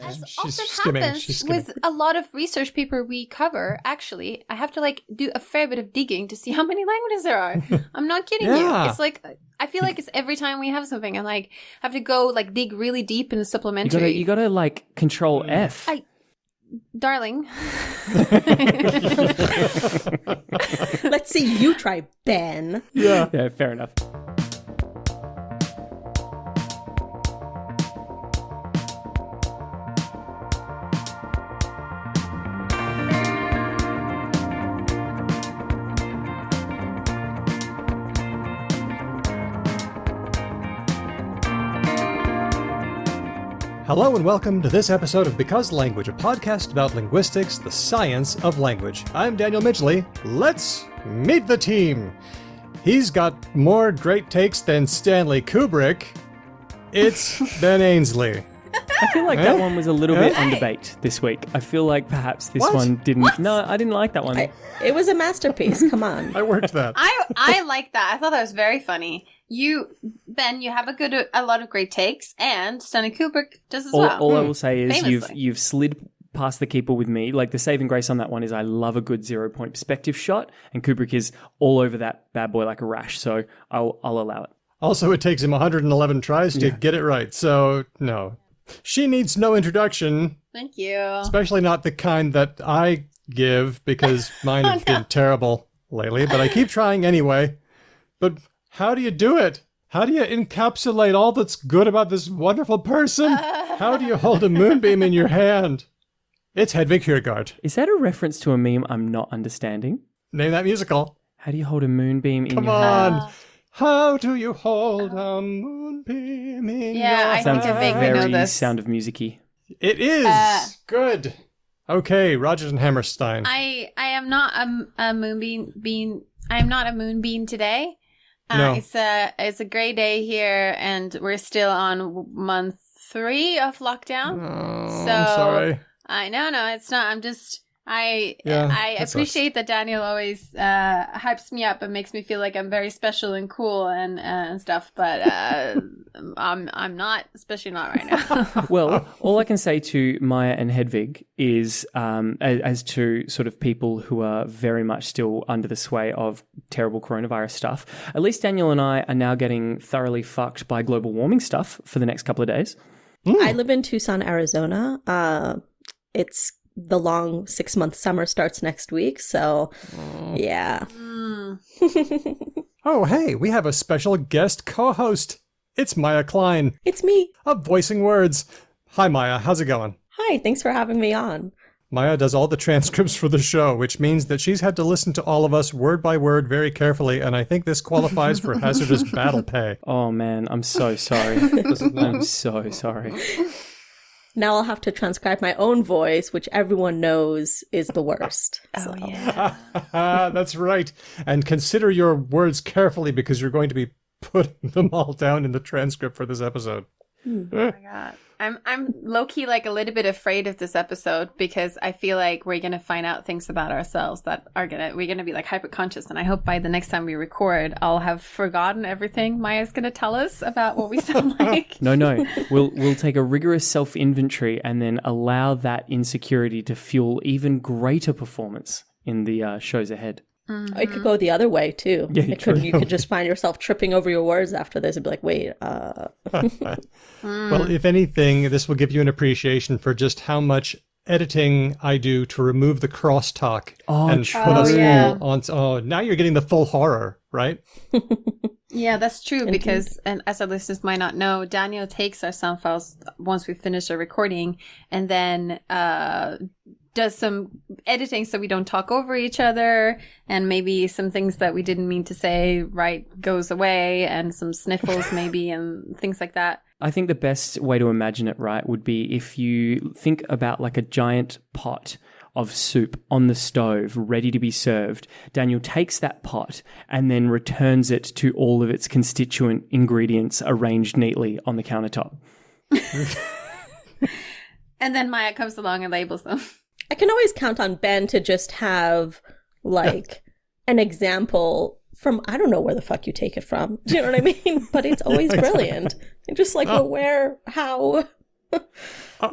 As She's often skimming. happens She's skimming. with a lot of research paper we cover, actually, I have to like do a fair bit of digging to see how many languages there are. I'm not kidding you. Yeah. It's like, I feel like it's every time we have something, I'm like, I have to go like dig really deep in the supplementary. You gotta like control F. Darling. Let's see you try, Ben. Yeah, fair enough. Hello and welcome to this episode of Because Language, a podcast about linguistics, the science of language. I'm Daniel Midgley. Let's meet the team. He's got more great takes than Stanley Kubrick. It's Ben Ainsley. I feel like that one was a little bit on debate this week. I feel like perhaps this one didn't. What? No, I didn't like that one. It was a masterpiece. Come on. I worked that. I like that. I thought that was very funny. Ben, you have a lot of great takes, and Stanley Kubrick does as well. All I will say is Famously. you've slid past the keeper with me. Like the saving grace on that one is I love a good 0-point perspective shot, and Kubrick is all over that bad boy like a rash. So I'll allow it. Also, it takes him 111 tries to get it right, so no. She needs no introduction, Thank you. especially not the kind that I give, because mine have been terrible lately, but I keep trying anyway. But how do you do it? How do you encapsulate all that's good about this wonderful person? How do you hold a moonbeam in your hand? It's Hedwig Hiergaard. Is that a reference to a meme I'm not understanding? Name that musical. How do you hold a moonbeam in Come your on. hand? How do you hold a moonbeam in your Yeah, I hand? think Sounds I vaguely know very this. Sound of Music-y. It is. Good. Okay, Rodgers and Hammerstein. I am not a moonbeam. I am not a moonbeam today. No. It's a gray day here, and we're still on month 3 of lockdown. Oh, So I'm sorry. No, it's not. I'm just. I that appreciate that Daniel always hypes me up and makes me feel like I'm very special and cool and stuff, but I'm not, especially not right now. Well, all I can say to Maya and Hedwig is, as to sort of people who are very much still under the sway of terrible coronavirus stuff, at least Daniel and I are now getting thoroughly fucked by global warming stuff for the next couple of days. I live in Tucson, Arizona. It's the long 6-month summer starts next week, so yeah. Oh, hey, we have a special guest co-host. It's Maya Klein It's me. of Voicing Words. Hi, Maya. How's it going? Hi, thanks for having me on. Maya does all the transcripts for the show, which means that she's had to listen to all of us word by word very carefully, and I think this qualifies for hazardous battle pay. Oh, man, I'm so sorry. I'm so sorry. Now I'll have to transcribe my own voice, which everyone knows is the worst. Oh, yeah. That's right. And consider your words carefully because you're going to be putting them all down in the transcript for this episode. Oh my God. I'm low-key like a little bit afraid of this episode because I feel like we're going to find out things about ourselves that we're going to be like hyper-conscious. And I hope by the next time we record, I'll have forgotten everything Maya's going to tell us about what we sound like. No. We'll take a rigorous self-inventory and then allow that insecurity to fuel even greater performance in the shows ahead. It could go the other way, too. Yeah, You could just find yourself tripping over your words after this and be like, wait, Well, if anything, this will give you an appreciation for just how much editing I do to remove the crosstalk and true. put us yeah. all on. Oh, now you're getting the full horror, right? Yeah, that's true because, and as our listeners might not know, Daniel takes our sound files once we finish our recording and then does some editing so we don't talk over each other, and maybe some things that we didn't mean to say goes away, and some sniffles maybe and things like that. I think the best way to imagine it, right, would be if you think about like a giant pot of soup on the stove ready to be served. Daniel takes that pot and then returns it to all of its constituent ingredients arranged neatly on the countertop. And then Maya comes along and labels them. I can always count on Ben to just have, like, an example from, I don't know where the fuck you take it from. Do you know what I mean? But it's always brilliant. And just like, well, where, how?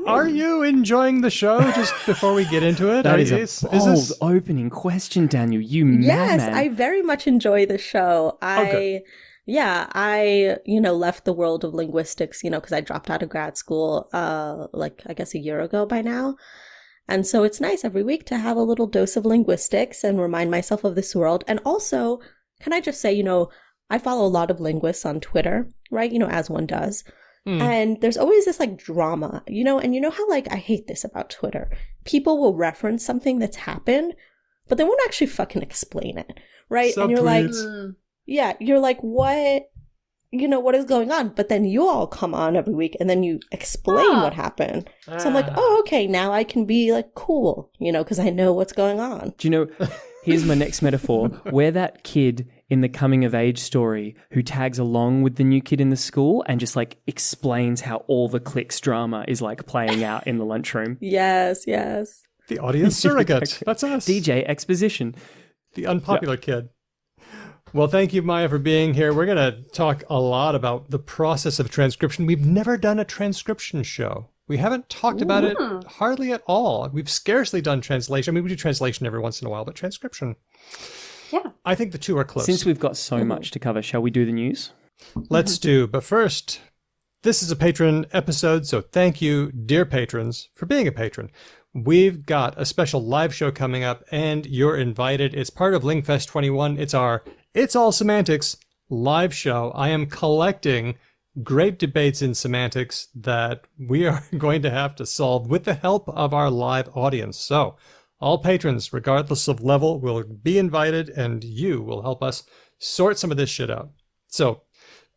Are you enjoying the show? Just before we get into it, That is a bold opening question, Daniel. You Yes, madman. I very much enjoy the show. I left the world of linguistics, because I dropped out of grad school, I guess a year ago by now. And so it's nice every week to have a little dose of linguistics and remind myself of this world. And also, can I just say, I follow a lot of linguists on Twitter, right? As one does. And there's always this drama, and how I hate this about Twitter. People will reference something that's happened, but they won't actually fucking explain it, right? And you're like, you're like, what, what is going on? But then you all come on every week and then you explain what happened. So I'm like, oh, okay, now I can be cool, because I know what's going on. Do you know, here's my next metaphor. We're that kid in the coming of age story who tags along with the new kid in the school and just explains how all the cliques drama is playing out in the lunchroom. Yes. The audience surrogate. That's us. DJ exposition. The unpopular kid. Well, thank you, Maya, for being here. We're going to talk a lot about the process of transcription. We've never done a transcription show. We haven't talked about it hardly at all. We've scarcely done translation. I mean, we do translation every once in a while, but transcription. Yeah. I think the two are close. Since we've got so much to cover, shall we do the news? Let's do. But first, this is a patron episode, so thank you, dear patrons, for being a patron. We've got a special live show coming up, and you're invited. It's part of Lingfest 21. It's our It's All Semantics live show. I am collecting great debates in semantics that we are going to have to solve with the help of our live audience. So all patrons, regardless of level, will be invited, and you will help us sort some of this shit out. So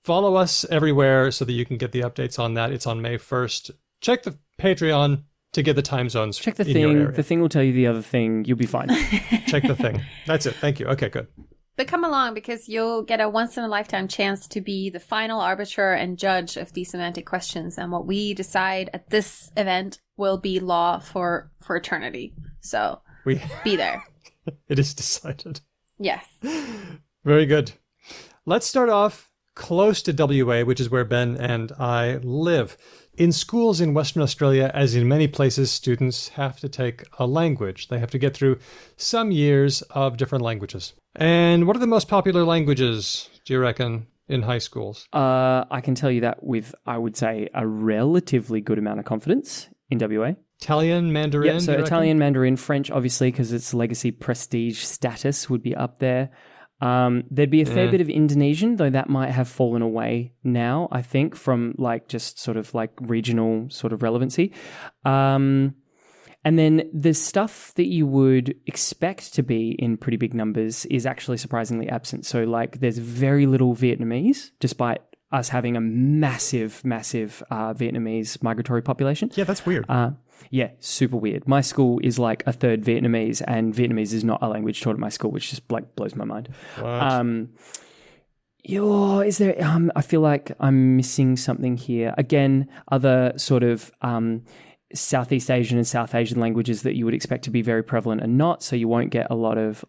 follow us everywhere so that you can get the updates on that. It's on May 1st. Check the Patreon to get the time zones. Check the in your thing. area. The thing will tell you the other thing. You'll be fine. Check the thing. That's it. Thank you. Okay, good. But come along, because you'll get a once-in-a-lifetime chance to be the final arbiter and judge of these semantic questions. And what we decide at this event will be law for eternity. So be there. It is decided. Yes. Very good. Let's start off close to WA, which is where Ben and I live. In schools in Western Australia, as in many places, students have to take a language. They have to get through some years of different languages. And what are the most popular languages, do you reckon, in high schools? I can tell you that with, I would say, a relatively good amount of confidence in WA. Italian, Mandarin? Yeah, so Italian, Mandarin, French, obviously, because its legacy prestige status would be up there. There'd be a fair bit of Indonesian, though that might have fallen away now, I think, from just sort of regional sort of relevancy. And then the stuff that you would expect to be in pretty big numbers is actually surprisingly absent. So there's very little Vietnamese, despite us having a massive Vietnamese migratory population. Yeah, that's weird. Yeah, super weird. My school is a third Vietnamese, and Vietnamese is not a language taught at my school, which just blows my mind. What? Is there? I feel like I'm missing something here. Again, other sort of Southeast Asian and South Asian languages that you would expect to be very prevalent are not. So you won't get a lot of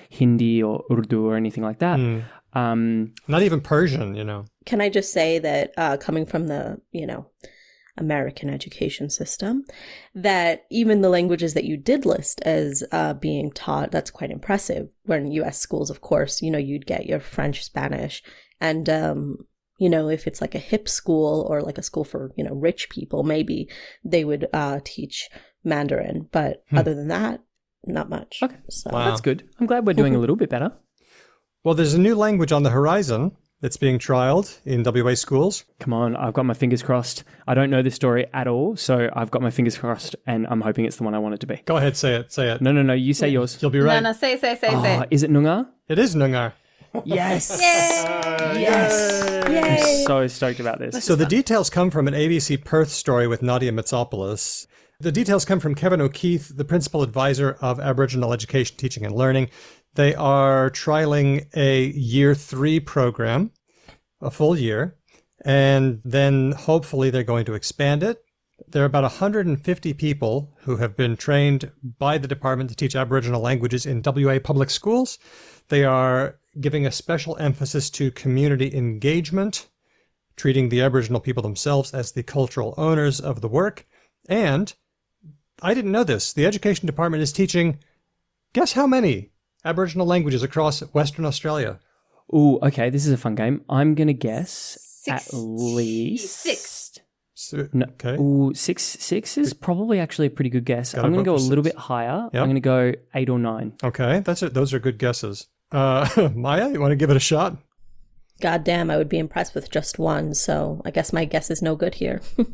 Hindi or Urdu or anything like that. Not even Persian, Can I just say that coming from the, American education system, that even the languages that you did list as being taught, that's quite impressive. Where in U.S. schools, of course, you'd get your French, Spanish, and, if it's a hip school or a school for, rich people, maybe they would teach Mandarin. But other than that, not much. Okay, so. Wow. That's good. I'm glad we're doing a little bit better. Well, there's a new language on the horizon that's being trialed in WA schools. Come on, I've got my fingers crossed. I don't know this story at all, so I've got my fingers crossed, and I'm hoping it's the one I want it to be. Go ahead, say it. No, you say yours. You'll be right. No, say. Is it Noongar? It is Noongar. Yes! Yay! Yes! Yay! I'm so stoked about this. So the details come from an ABC Perth story with Nadia Mitsopoulos. The details come from Kevin O'Keefe, the principal advisor of Aboriginal Education, Teaching and Learning. They are trialing a year 3 program, a full year, and then hopefully they're going to expand it. There are about 150 people who have been trained by the department to teach Aboriginal languages in WA public schools. They are giving a special emphasis to community engagement, treating the Aboriginal people themselves as the cultural owners of the work. And I didn't know this. The Education Department is teaching, guess how many Aboriginal languages across Western Australia? Ooh, okay, this is a fun game. I'm going to guess at least... Six. No, Okay. ooh, six is probably actually a pretty good guess. Gotta I'm going to vote go a for little 6. bit higher. Yep. I'm going to go 8 or 9. Okay, that's it. Those are good guesses. Maya, you want to give it a shot? God damn, I would be impressed with just one, so I guess my guess is no good here. 2.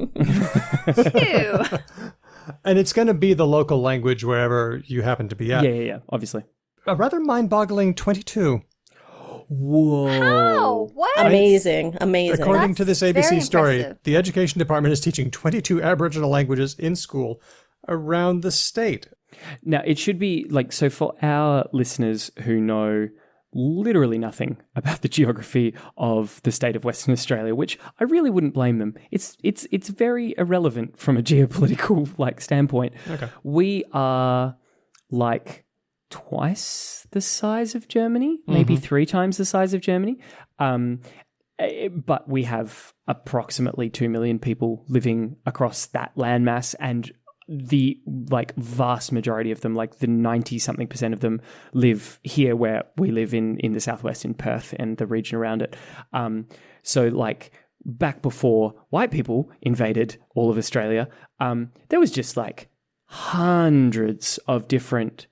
And it's going to be the local language wherever you happen to be at. Yeah, obviously. A rather mind-boggling 22. Whoa. How? What? Amazing. According to this That's ABC very story, impressive. the Education Department is teaching 22 Aboriginal languages in school around the state. Now, it should be like, so for our listeners who know literally nothing about the geography of the state of Western Australia, which I really wouldn't blame them. It's very irrelevant from a geopolitical like standpoint. Okay. We are like twice the size of Germany, maybe 3 times the size of Germany. But we have approximately 2 million people living across that landmass, and the like vast majority of them, like the 90-something% of them, live here where we live in the southwest in Perth and the region around it. So like back before white people invaded all of Australia, there was just like hundreds of different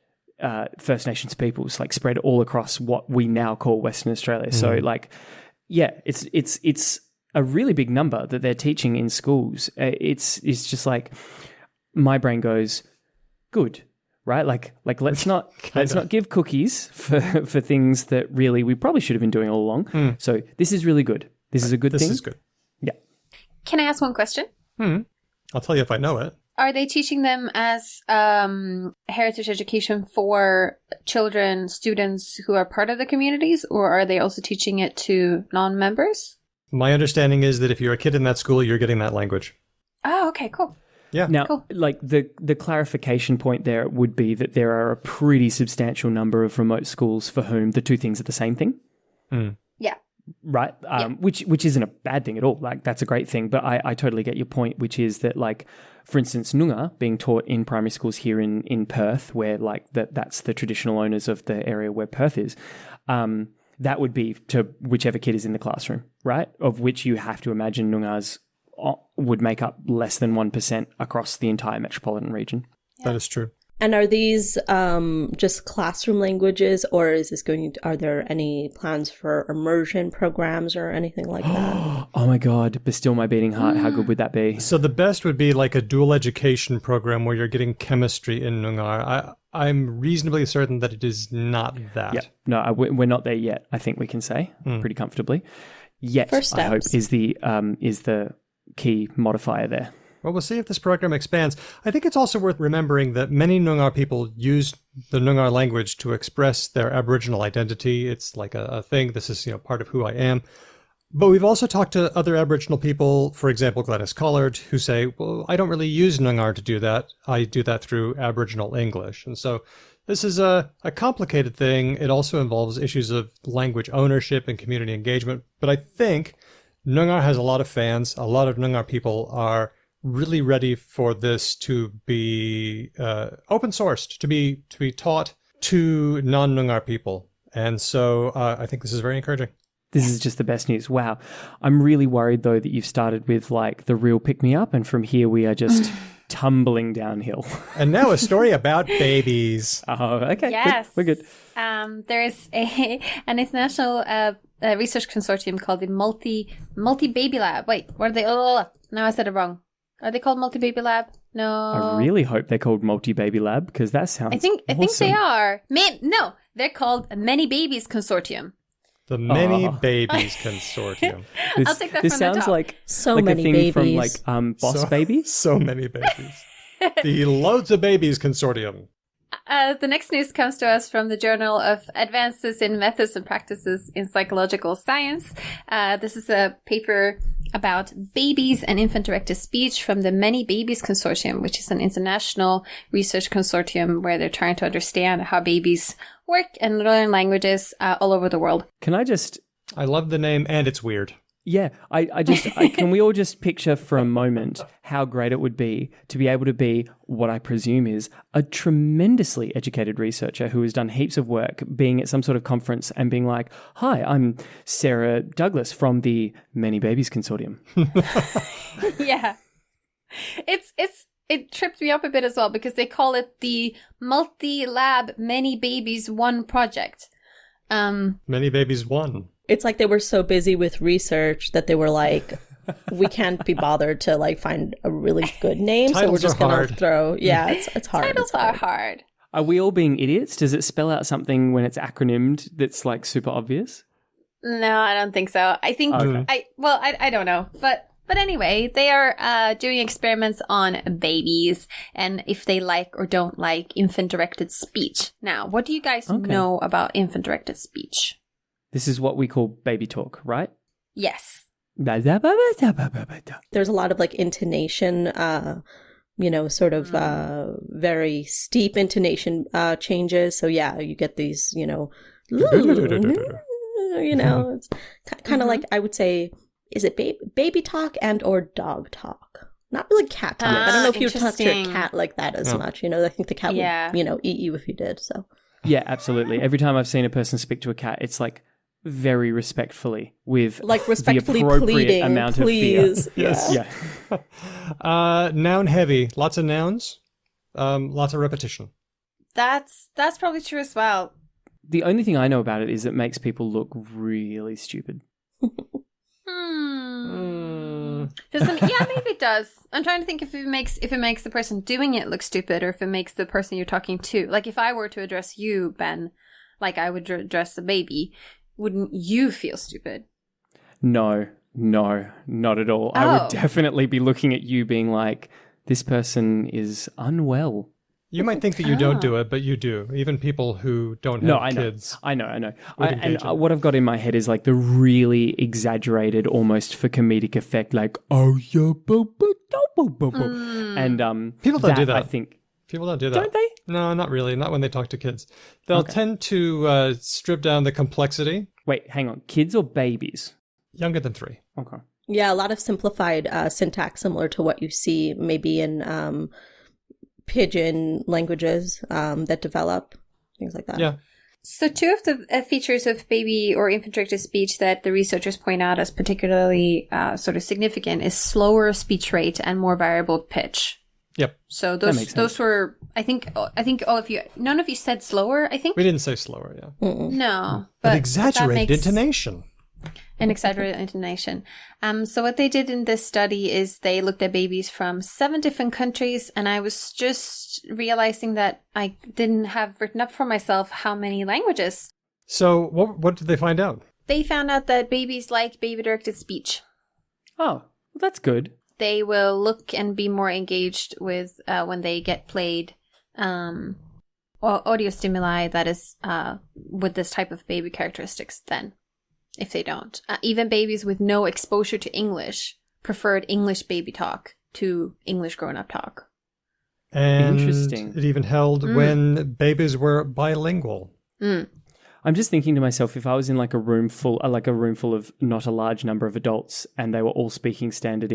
First Nations peoples like spread all across what we now call Western Australia. So like, yeah, it's a really big number that they're teaching in schools. It's just like, my brain goes, good, right? Like let's not give cookies for things that really we probably should have been doing all along. So this is really good. This is a good thing. This is good. Yeah. Can I ask one question? I'll tell you if I know it. Are they teaching them as heritage education for children, students who are part of the communities, or are they also teaching it to non-members? My understanding is that if you're a kid in that school, you're getting that language. Oh, okay, cool. Yeah. Now, Cool. like the clarification point there would be that there are a pretty substantial number of remote schools for whom the two things are the same thing. Yeah. Right. Which isn't a bad thing at all. Like that's a great thing. But I totally get your point, which is that like, for instance, Noongar being taught in primary schools here in Perth, where like that's the traditional owners of the area where Perth is, that would be to whichever kid is in the classroom, right? Of which you have to imagine Noongars would make up less than 1% across the entire metropolitan region. That is true. And are these just classroom languages, or is this are there any plans for immersion programs or anything like that? Oh my God, but still my beating heart. How good would that be? So the best would be like a dual education program where you're getting chemistry in Noongar. I'm reasonably certain that it is not that. Yeah, no, we're not there yet. I think we can say pretty comfortably. Yet, First I hope steps. is the key modifier there. Well, we'll see if this program expands. I think it's also worth remembering that many Noongar people use the Noongar language to express their Aboriginal identity. It's like a thing. This is, part of who I am. But we've also talked to other Aboriginal people, for example, Gladys Collard, who say, well, I don't really use Noongar to do that. I do that through Aboriginal English. And so this is a complicated thing. It also involves issues of language ownership and community engagement. But I think Noongar has a lot of fans. A lot of Noongar people are really ready for this to be open sourced, to be taught to non-Noongar people. And so I think this is very encouraging. This is just the best news. Wow. I'm really worried, though, that you've started with, like, the real pick-me-up, and from here we are just tumbling downhill. And now a story about babies. Oh, okay. Yes. Good. We're good. There is an international research consortium called the Multi Baby Lab. Wait, what are they? Oh, no, I said it wrong. Are they called Multi Baby Lab? No. I really hope they're called Multi-Baby Lab, because that sounds I think awesome. they are. No, they're called Many Babies Consortium. The Many Babies Consortium. I'll take that This from the sounds top. like So like many a thing babies. from like Boss Baby. So many babies. The Loads of Babies Consortium. The next news comes to us from the Journal of Advances in Methods and Practices in Psychological Science. This is a paper about babies and infant-directed speech from the Many Babies Consortium, which is an international research consortium where they're trying to understand how babies work and learn languages all over the world. Can I just I love the name, and it's weird. Yeah, can we all just picture for a moment how great it would be to be able to be what I presume is a tremendously educated researcher who has done heaps of work, being at some sort of conference and being like, "Hi, I'm Sarah Douglas from the Many Babies Consortium." Yeah. It tripped me up a bit as well because they call it the Multi-Lab Many Babies One project. Many babies won. It's like they were so busy with research that they were like, we can't be bothered to like find a really good name, so we're just going to throw. Yeah, it's hard. Titles are hard. Are we all being idiots? Does it spell out something when it's acronymed that's like super obvious? No, I don't think so. I think I don't know, but anyway, they are doing experiments on babies and if they like or don't like infant-directed speech. Now, what do you guys know about infant-directed speech? This is what we call baby talk, right? Yes. There's a lot of like intonation, sort of very steep intonation changes. So yeah, you get these, it's kind of like, I would say, is it baby talk and or dog talk? Not really cat talk. I don't know if you talk to your cat like that as much. I think the cat would, eat you if you did. So yeah, absolutely. Every time I've seen a person speak to a cat, it's like very respectfully with like respectfully the appropriate pleading, amount please. of fear. Yes. Yeah. Noun heavy. Lots of nouns. Lots of repetition. That's probably true as well. The only thing I know about it is it makes people look really stupid. Yeah, maybe it does. I'm trying to think if it makes the person doing it look stupid or if it makes the person you're talking to. Like if I were to address you, Ben, like I would address the baby, wouldn't you feel stupid? No, not at all. I would definitely be looking at you being like, this person is unwell. You might think that you don't do it, but you do. Even people who don't have kids. I know. What I've got in my head is like the really exaggerated, almost for comedic effect, like, oh, yeah, and people don't do that. I think people don't do that. Don't they? No, not really. Not when they talk to kids. They'll tend to strip down the complexity. Wait, hang on. Kids or babies? Younger than 3. Okay. Yeah, a lot of simplified syntax, similar to what you see maybe in pidgin languages that develop, things like that. Yeah. So 2 of the features of baby or infant-directed speech that the researchers point out as particularly sort of significant is slower speech rate and more variable pitch. Yep. So those were, I think all of you, none of you said slower, I think? We didn't say slower, yeah. No. But exaggerated intonation. An exaggerated intonation. So what they did in this study is they looked at babies from 7 different countries, and I was just realizing that I didn't have written up for myself how many languages. So what did they find out? They found out that babies like baby-directed speech. Oh, well, that's good. They will look and be more engaged with when they get played audio stimuli that is with this type of baby characteristics then. If they don't. Even babies with no exposure to English preferred English baby talk to English grown-up talk. And interesting. It even held when babies were bilingual. I'm just thinking to myself, if I was in like a room full of not a large number of adults and they were all speaking standard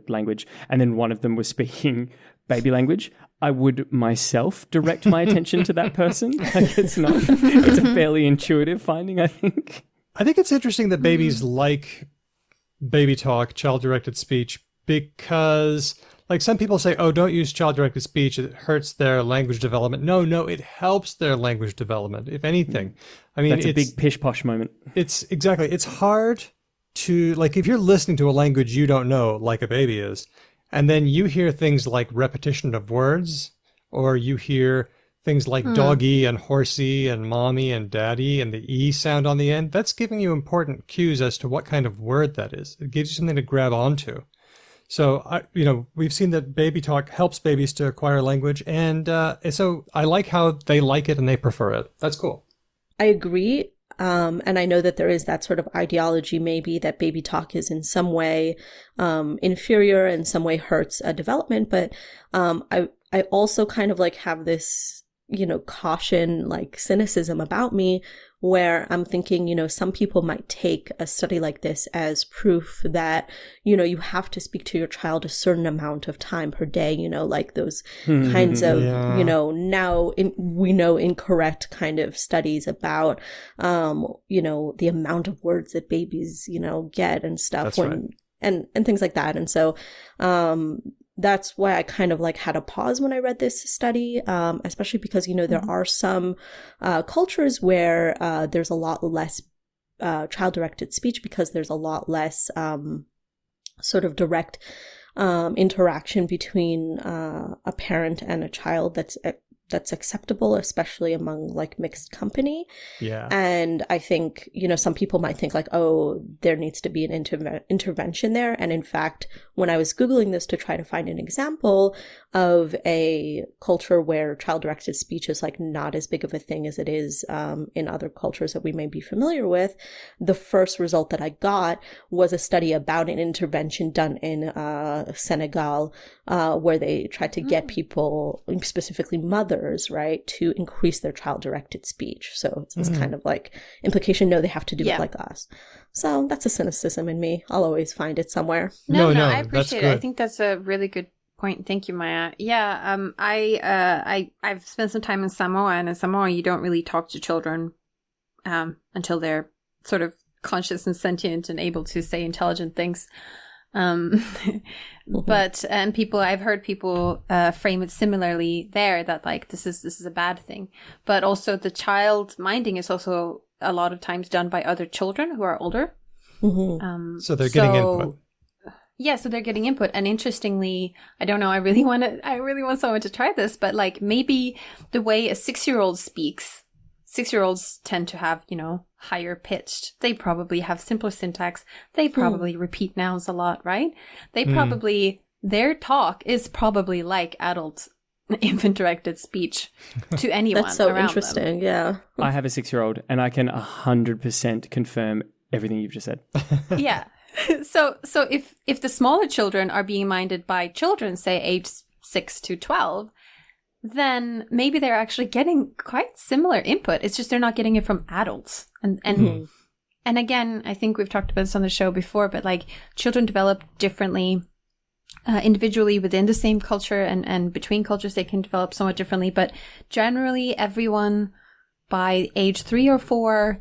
language and then one of them was speaking baby language, I would myself direct my attention to that person. Like it's a fairly intuitive finding, I think. I think it's interesting that babies like baby talk, child-directed speech, because like some people say, oh, don't use child-directed speech, it hurts their language development. No, it helps their language development, if anything. I mean, that's a big pish-posh moment. It's hard to, like, if you're listening to a language you don't know, like a baby is, and then you hear things like repetition of words, or you hear things like doggy and horsey and mommy and daddy and the E sound on the end, that's giving you important cues as to what kind of word that is. It gives you something to grab onto. So, we've seen that baby talk helps babies to acquire language, and so I like how they like it and they prefer it. That's cool. I agree. And I know that there is that sort of ideology maybe that baby talk is in some way inferior, in some way hurts development. But I also kind of like have this, caution, like cynicism about me, where I'm thinking, some people might take a study like this as proof that, you have to speak to your child a certain amount of time per day, like those kinds of, we know incorrect kind of studies about, the amount of words that babies, get and stuff. That's right. And things like that. And so, that's why I kind of like had a pause when I read this study, especially because, there are some cultures where there's a lot less child-directed speech because there's a lot less sort of direct interaction between a parent and a child that's acceptable, especially among like mixed company. Yeah. And I think, some people might think like, oh, there needs to be an intervention there. And in fact, when I was Googling this to try to find an example of a culture where child-directed speech is like not as big of a thing as it is in other cultures that we may be familiar with, the first result that I got was a study about an intervention done in Senegal, where they tried to get people, specifically mothers, right, to increase their child-directed speech. So it's this kind of like implication, no, they have to do it like us. So that's a cynicism in me. I'll always find it somewhere. No, I appreciate it. I think that's a really good point. Thank you, Maya. Yeah, I've spent some time in Samoa, and in Samoa, you don't really talk to children until they're sort of conscious and sentient and able to say intelligent things. But I've heard people frame it similarly there, that like this is a bad thing, but also the child minding is also a lot of times done by other children who are older. So they're getting input. Yeah, so they're getting input. And interestingly, I don't know, I really want someone to try this, but like maybe the way a 6-year-old speaks, 6-year-olds tend to have, higher pitched. They probably have simpler syntax. They probably repeat nouns a lot, right? They probably, their talk is probably like adult infant directed speech to anyone. That's so around interesting. them. Yeah. I have a 6-year-old and I can 100% confirm everything you've just said. Yeah. So if the smaller children are being minded by children, say age 6 to 12, then maybe they're actually getting quite similar input. It's just they're not getting it from adults. And again, I think we've talked about this on the show before, but like children develop differently individually within the same culture, and between cultures they can develop somewhat differently. But generally, everyone by age 3 or 4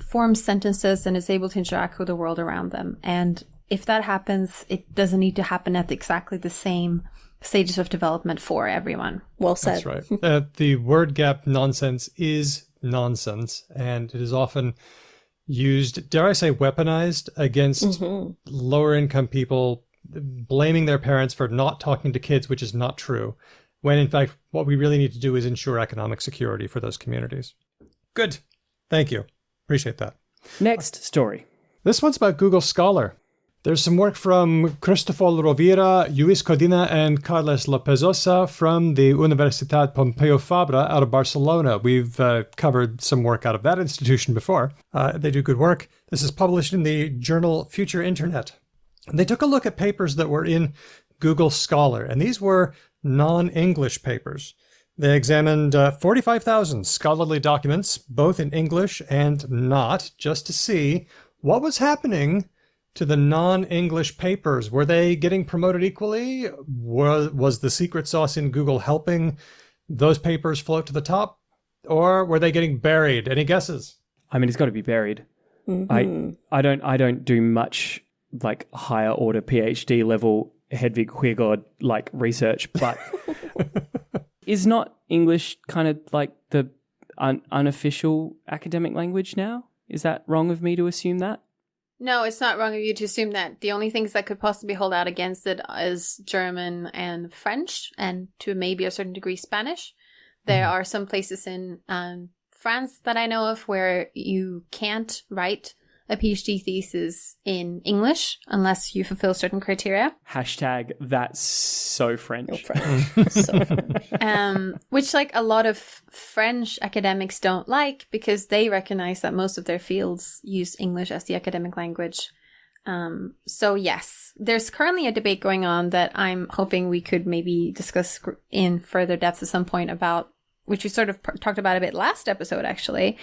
forms sentences and is able to interact with the world around them. And if that happens, it doesn't need to happen at exactly the same stages of development for everyone. Well said. That's right. The word gap nonsense is nonsense, and it is often used, dare I say, weaponized against lower income people, blaming their parents for not talking to kids, which is not true, when in fact what we really need to do is ensure economic security for those communities. Good. Thank you. Appreciate that. Next story. This one's about Google Scholar. There's some work from Cristòfol Rovira, Lluís Codina, and Carles Lopezosa from the Universitat Pompeu Fabra out of Barcelona. We've covered some work out of that institution before. They do good work. This is published in the journal Future Internet. They took a look at papers that were in Google Scholar, and these were non-English papers. They examined 45,000 scholarly documents, both in English and not, just to see what was happening to the non-English papers. Were they getting promoted equally? Was the secret sauce in Google helping those papers float to the top? Or were they getting buried? Any guesses? I mean, it's got to be buried. I don't do much like higher order PhD level Hedvig Quigod like research, but is not English kind of like the unofficial academic language now? Is that wrong of me to assume that? No, it's not wrong of you to assume that. The only things that could possibly hold out against it is German and French, and to maybe a certain degree Spanish. There are some places in France that I know of where you can't write a PhD thesis in English unless you fulfill certain criteria. Hashtag that's so French. So French. Which like a lot of French academics don't like, because they recognize that most of their fields use English as the academic language. So yes, there's currently a debate going on that I'm hoping we could maybe discuss in further depth at some point about which we sort of talked about a bit last episode, actually,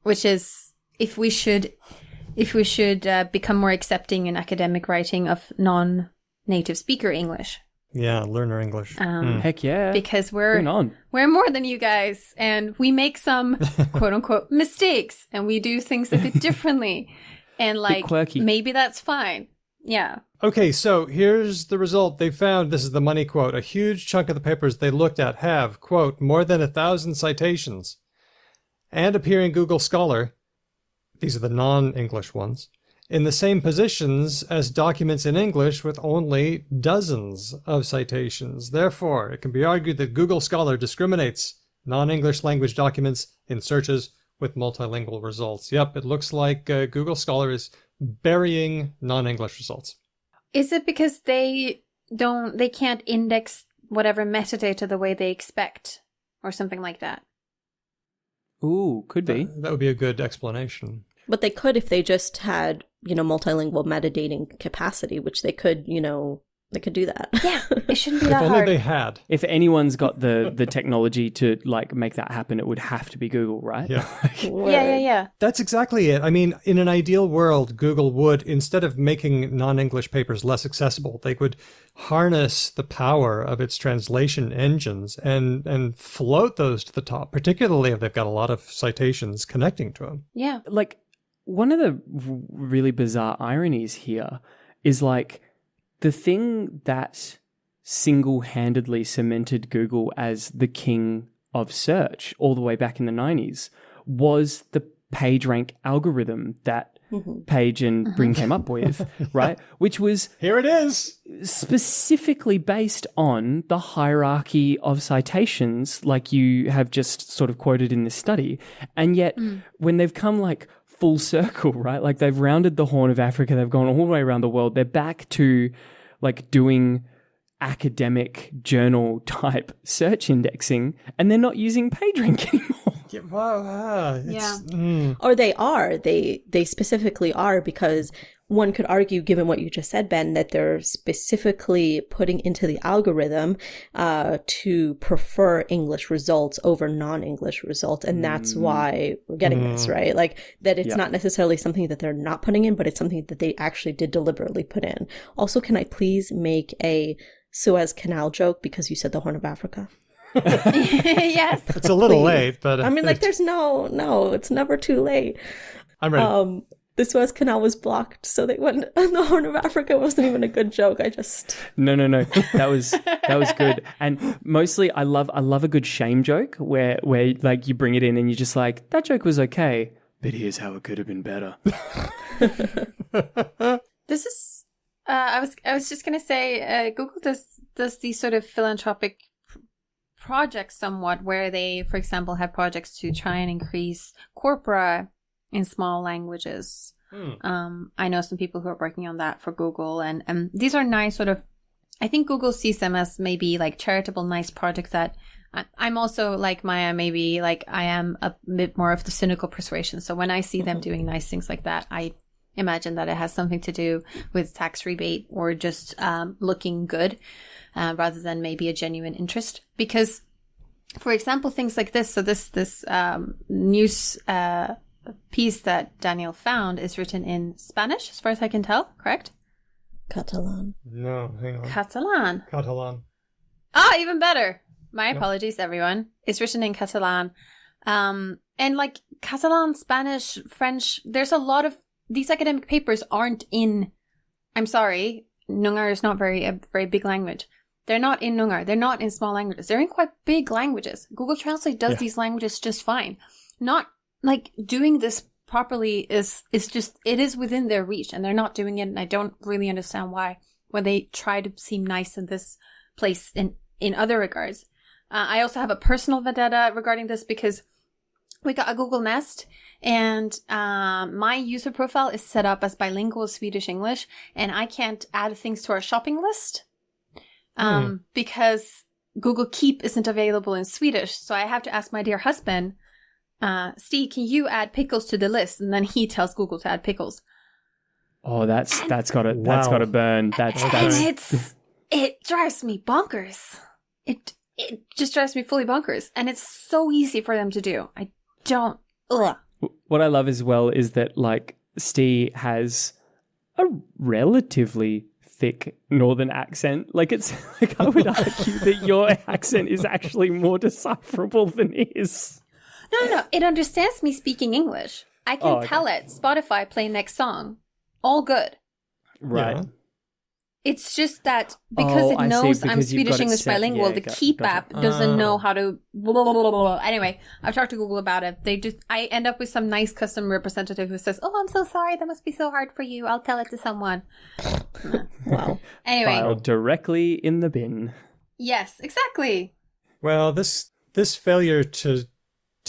which is if we should become more accepting in academic writing of non-native speaker English. Yeah, learner English. Heck yeah. Because Bring it on. we're more than you guys, and we make some quote unquote mistakes, and we do things a bit differently, and like quirky. maybe that's fine. Yeah. Okay, so here's the result. They found, this is the money quote, a huge chunk of the papers they looked at have, quote, more than 1,000 citations and appear in Google Scholar. These are the non-English ones. In the same positions as documents in English with only dozens of citations. Therefore, it can be argued that Google Scholar discriminates non-English language documents in searches with multilingual results. Yep, it looks like Google Scholar is burying non-English results. Is it because they can't index whatever metadata the way they expect, or something like that? Ooh, could be. That would be a good explanation. But they could if they just had, multilingual metadating capacity, which they could, they could do that. Yeah, it shouldn't be If that only hard. they had. If anyone's got the technology to like make that happen, it would have to be Google, right? Yeah. Yeah. That's exactly it. I mean, in an ideal world, Google would, instead of making non-English papers less accessible, they would harness the power of its translation engines and float those to the top, particularly if they've got a lot of citations connecting to them. Yeah. Like, one of the really bizarre ironies here is like the thing that single-handedly cemented Google as the king of search all the way back in the 90s was the PageRank algorithm that Page and Brin came up with, right? Which was Here it is. specifically based on the hierarchy of citations like you have just sort of quoted in this study. And yet when they've come like full circle, right? Like they've rounded the Horn of Africa, they've gone all the way around the world, they're back to like doing academic journal type search indexing, and they're not using PageRank anymore. Yeah, wow, Yeah. Or they are. They specifically are, because one could argue, given what you just said, Ben, that they're specifically putting into the algorithm to prefer English results over non-English results. And that's why we're getting this, right? Like that it's not necessarily something that they're not putting in, but it's something that they actually did deliberately put in. Also, can I please make a Suez Canal joke because you said the Horn of Africa? Yes. It's a little late, but I mean, like, there's no, it's never too late. I'm ready. The Suez Canal was blocked, so they went. And the Horn of Africa wasn't even a good joke. I just No. That was good. And mostly I love a good shame joke where like you bring it in and you're just like, that joke was okay, but here's how it could have been better. This is. I was just gonna say, Google does these sort of philanthropic projects somewhat, where they, for example, have projects to try and increase corpora in small languages. I know some people who are working on that for Google, and these are nice sort of. I think Google sees them as maybe like charitable, nice projects that. I'm also like Maya, maybe like I am a bit more of the cynical persuasion. So when I see them doing nice things like that, I imagine that it has something to do with tax rebate or just looking good rather than maybe a genuine interest. Because, for example, things like this. So this news piece that Daniel found is written in Spanish, as far as I can tell. Correct? Catalan. No, hang on. Catalan. Ah, even better. My apologies, everyone. It's written in Catalan. And like Catalan, Spanish, French, there's a lot of these academic papers aren't in. I'm sorry, Noongar is not a very big language. They're not in Noongar. They're not in small languages. They're in quite big languages. Google Translate does these languages just fine. Not like doing this properly is just, it is within their reach, and they're not doing it. And I don't really understand why, when they try to seem nice in this place in other regards. I also have a personal vendetta regarding this because we got a Google Nest, and my user profile is set up as bilingual Swedish-English, and I can't add things to our shopping list because Google Keep isn't available in Swedish. So I have to ask my dear husband, Steve, can you add pickles to the list? And then he tells Google to add pickles. Oh, that's gotta burn. That's it drives me bonkers. it just drives me fully bonkers. And it's so easy for them to do. I don't. Ugh. What I love as well is that, like, Steve has a relatively thick northern accent. Like, it's like, I would argue that your accent is actually more decipherable than his. No. It understands me speaking English. I can tell it, Spotify, play next song. All good. Right. Yeah. It's just that because it knows I'm Swedish English bilingual, the Keep app doesn't know how to blah, blah, blah, blah, blah. Anyway, I've talked to Google about it. I end up with some nice custom representative who says, "Oh, I'm so sorry. That must be so hard for you. I'll tell it to someone." Wow. Anyway. Filed directly in the bin. Yes, exactly. Well, this failure to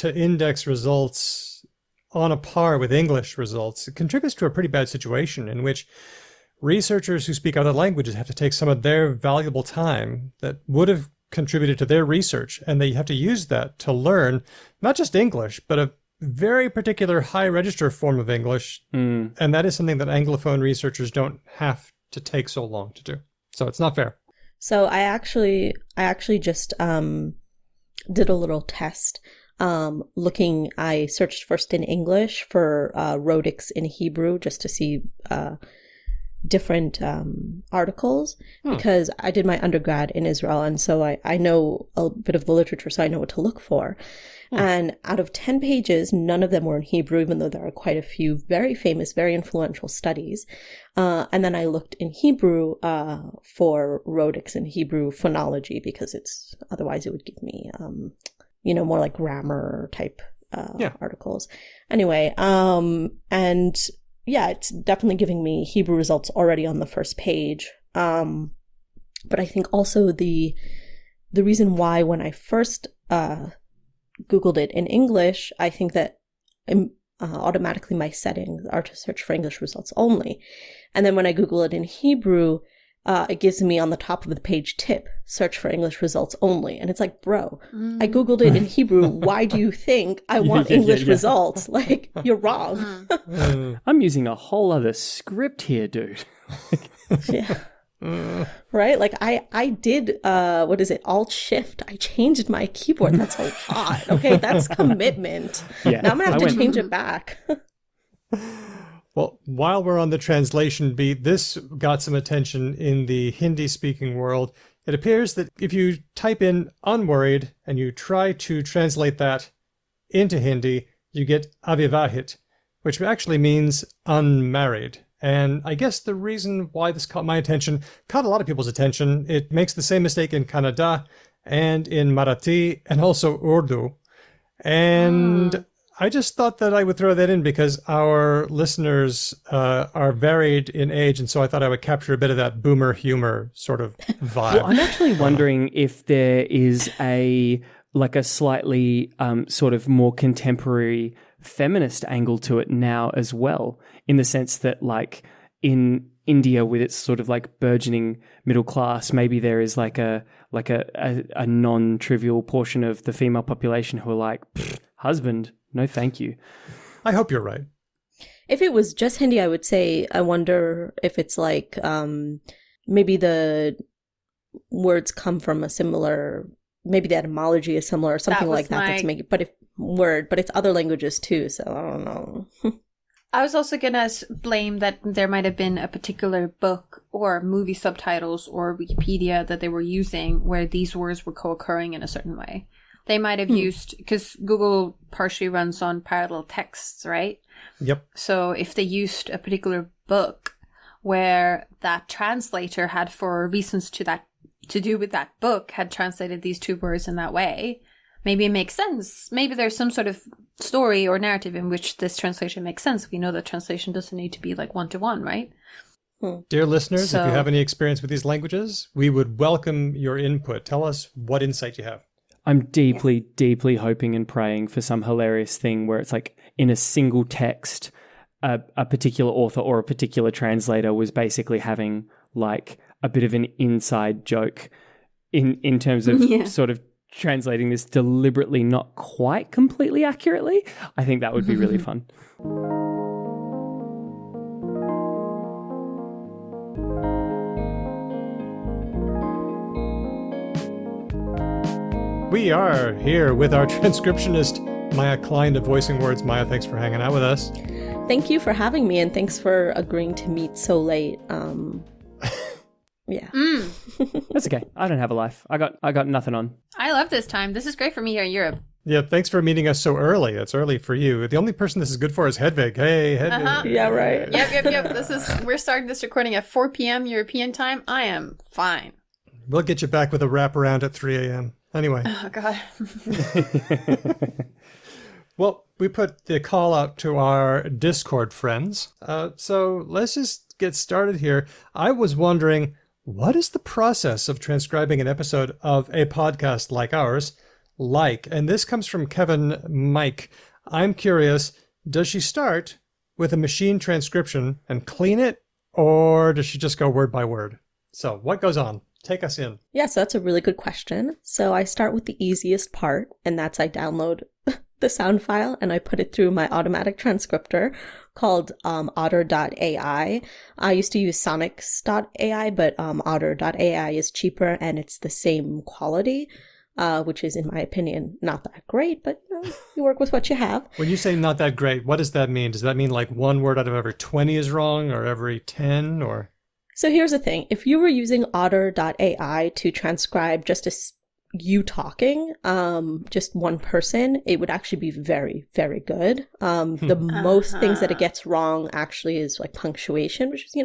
index results on a par with English results, it contributes to a pretty bad situation in which researchers who speak other languages have to take some of their valuable time that would have contributed to their research, and they have to use that to learn not just English, but a very particular high register form of English. And that is something that Anglophone researchers don't have to take so long to do. So it's not fair. So I actually just did a little test. I searched first in English for rhotics in Hebrew just to see different articles, because I did my undergrad in Israel, and so I know a bit of the literature, so I know what to look for. And out of 10 pages, none of them were in Hebrew, even though there are quite a few very famous, very influential studies. And then I looked in Hebrew for rhotics in Hebrew phonology, because otherwise it would give me more like grammar type articles. Anyway, and yeah, it's definitely giving me Hebrew results already on the first page. But I think also the reason why when I first Googled it in English, I think that automatically my settings are to search for English results only. And then when I Google it in Hebrew, it gives me on the top of the page tip, search for English results only. And it's like, bro, I Googled it in Hebrew. Why do you think I want English results? Like, you're wrong. I'm using a whole other script here, dude. Yeah. Right? Like I did, Alt-Shift. I changed my keyboard. That's a lot. Okay, that's commitment. Yeah. Now I'm going to have to change it back. Well, while we're on the translation beat, this got some attention in the Hindi-speaking world. It appears that if you type in unworried and you try to translate that into Hindi, you get avivahit, which actually means unmarried. And I guess the reason why this caught my attention, caught a lot of people's attention, it makes the same mistake in Kannada and in Marathi and also Urdu. And I just thought that I would throw that in because our listeners are varied in age, and so I thought I would capture a bit of that boomer humor sort of vibe. Well, I'm actually wondering if there is a slightly sort of more contemporary feminist angle to it now as well, in the sense that, like, in India with its sort of like burgeoning middle class, maybe there is like a non-trivial portion of the female population who are like, husband, no thank you. I hope you're right. If it was just Hindi, I would say, I wonder if it's like maybe the words come from a similar, maybe the etymology is similar or something like that. That's making, but it's other languages too, so I don't know. I was also going to blame that there might have been a particular book or movie subtitles or Wikipedia that they were using where these words were co-occurring in a certain way. They might have used, because Google partially runs on parallel texts, right? Yep. So if they used a particular book where that translator had, for reasons to do with that book, had translated these two words in that way, maybe it makes sense. Maybe there's some sort of story or narrative in which this translation makes sense. We know that translation doesn't need to be like one-to-one, right? Dear listeners, if you have any experience with these languages, we would welcome your input. Tell us what insight you have. I'm deeply, deeply hoping and praying for some hilarious thing where it's like in a single text, a particular author or a particular translator was basically having like a bit of an inside joke in terms of sort of translating this deliberately not quite completely accurately. I think that would be really fun. We are here with our transcriptionist, Maya Klein of Voicing Words. Maya, thanks for hanging out with us. Thank you for having me, and thanks for agreeing to meet so late. Yeah. That's okay. I don't have a life. I got nothing on. I love this time. This is great for me here in Europe. Yeah, thanks for meeting us so early. It's early for you. The only person this is good for is Hedvig. Hey, Hedvig. Uh-huh. Yeah, right. Yep. We're starting this recording at 4 p.m. European time. I am fine. We'll get you back with a wraparound at 3 a.m. Anyway. Oh, God. Well, we put the call out to our Discord friends. So let's just get started here. I was wondering, what is the process of transcribing an episode of a podcast like ours like? And this comes from Kevin Mike. I'm curious, does she start with a machine transcription and clean it, or does she just go word by word? So what goes on? Take us in. Yeah, so that's a really good question. So I start with the easiest part, and that's I download the sound file and I put it through my automatic transcriptor called otter.ai. I used to use sonics.ai, but otter.ai is cheaper and it's the same quality, which is, in my opinion, not that great, but you work with what you have. When you say not that great, what does that mean? Does that mean like one word out of every 20 is wrong, or every 10, or... So here's the thing. If you were using otter.ai to transcribe just you talking, just one person, it would actually be very, very good. The most things that it gets wrong actually is like punctuation, which is,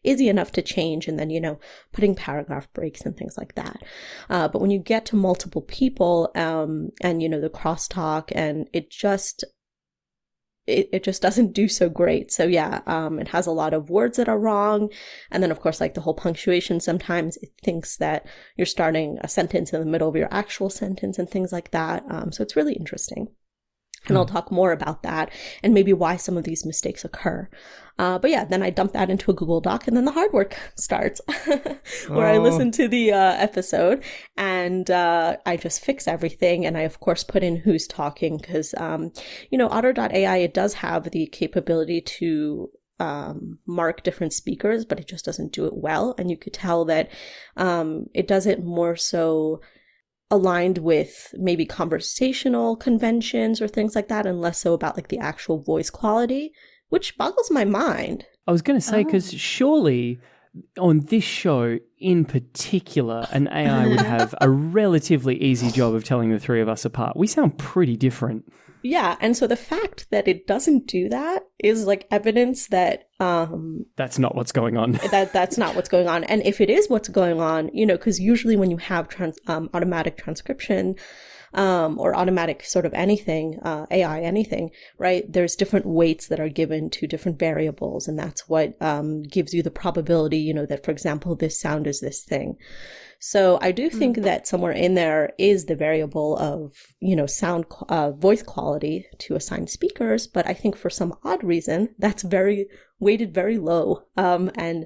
easy enough to change, and then, putting paragraph breaks and things like that. But when you get to multiple people, and, the crosstalk, and it just doesn't do so great. So yeah, it has a lot of words that are wrong. And then of course, like the whole punctuation, sometimes it thinks that you're starting a sentence in the middle of your actual sentence and things like that. So it's really interesting. And I'll talk more about that and maybe why some of these mistakes occur. But yeah, then I dump that into a Google Doc, and then the hard work starts where I listen to the episode and I just fix everything. And I, of course, put in who's talking because, Otter.ai, it does have the capability to mark different speakers, but it just doesn't do it well. And you could tell that it does it more so aligned with maybe conversational conventions or things like that, and less so about like the actual voice quality, which boggles my mind. I was going to say, because surely on this show in particular, an AI would have a relatively easy job of telling the three of us apart. We sound pretty different. Yeah, and so the fact that it doesn't do that is like evidence that that's not what's going on. That's not what's going on. And if it is what's going on, because usually when you have automatic transcription or automatic sort of anything, AI anything, right, there's different weights that are given to different variables, and that's what gives you the probability, that, for example, this sound is this thing. So I do think that somewhere in there is the variable of, sound, voice quality to assigned speakers. But I think for some odd reason, that's weighted very low. And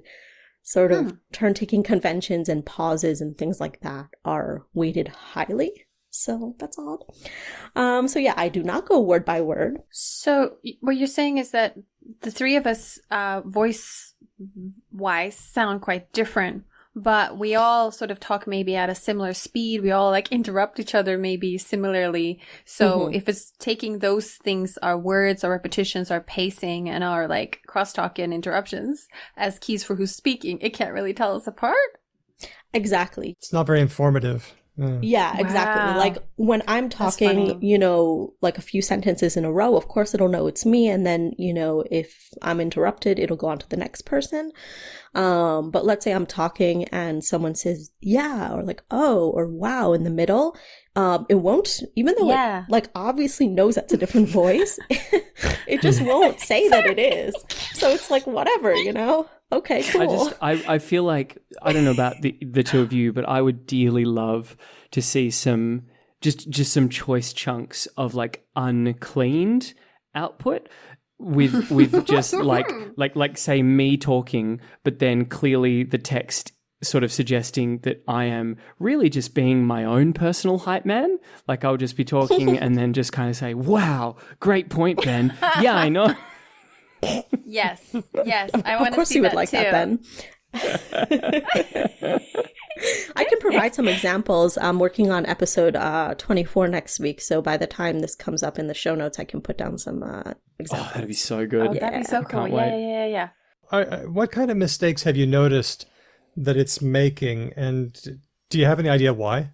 sort of turn-taking conventions and pauses and things like that are weighted highly. So that's odd. So yeah, I do not go word by word. So what you're saying is that the three of us, voice-wise, sound quite different. But we all sort of talk maybe at a similar speed. We all like interrupt each other maybe similarly. So if it's taking those things, our words, our repetitions, our pacing, and our like crosstalk and interruptions as keys for who's speaking, it can't really tell us apart. Exactly. It's not very informative. Yeah, exactly. Wow. Like when I'm talking, like a few sentences in a row, of course it'll know it's me. And then, if I'm interrupted, it'll go on to the next person. But let's say I'm talking and someone says, yeah, or like, oh, or wow in the middle. It won't, even though it like obviously knows that's a different voice, it just won't say that it is. So it's like, whatever, Okay, cool. I feel like, I don't know about the two of you, but I would dearly love to see some, just some choice chunks of like uncleaned output with just like say me talking, but then clearly the text sort of suggesting that I am really just being my own personal hype man. Like I'll just be talking and then just kind of say, wow, great point, Ben. Yeah, I know. Yes. I want to see that too. Of course you would like that, Ben. I can provide some examples. I'm working on episode 24 next week. So by the time this comes up in the show notes, I can put down some examples. Oh, that'd be so good. Oh, that'd be so cool. can't Yeah, wait. yeah, yeah. What kind of mistakes have you noticed that it's making, and do you have any idea why?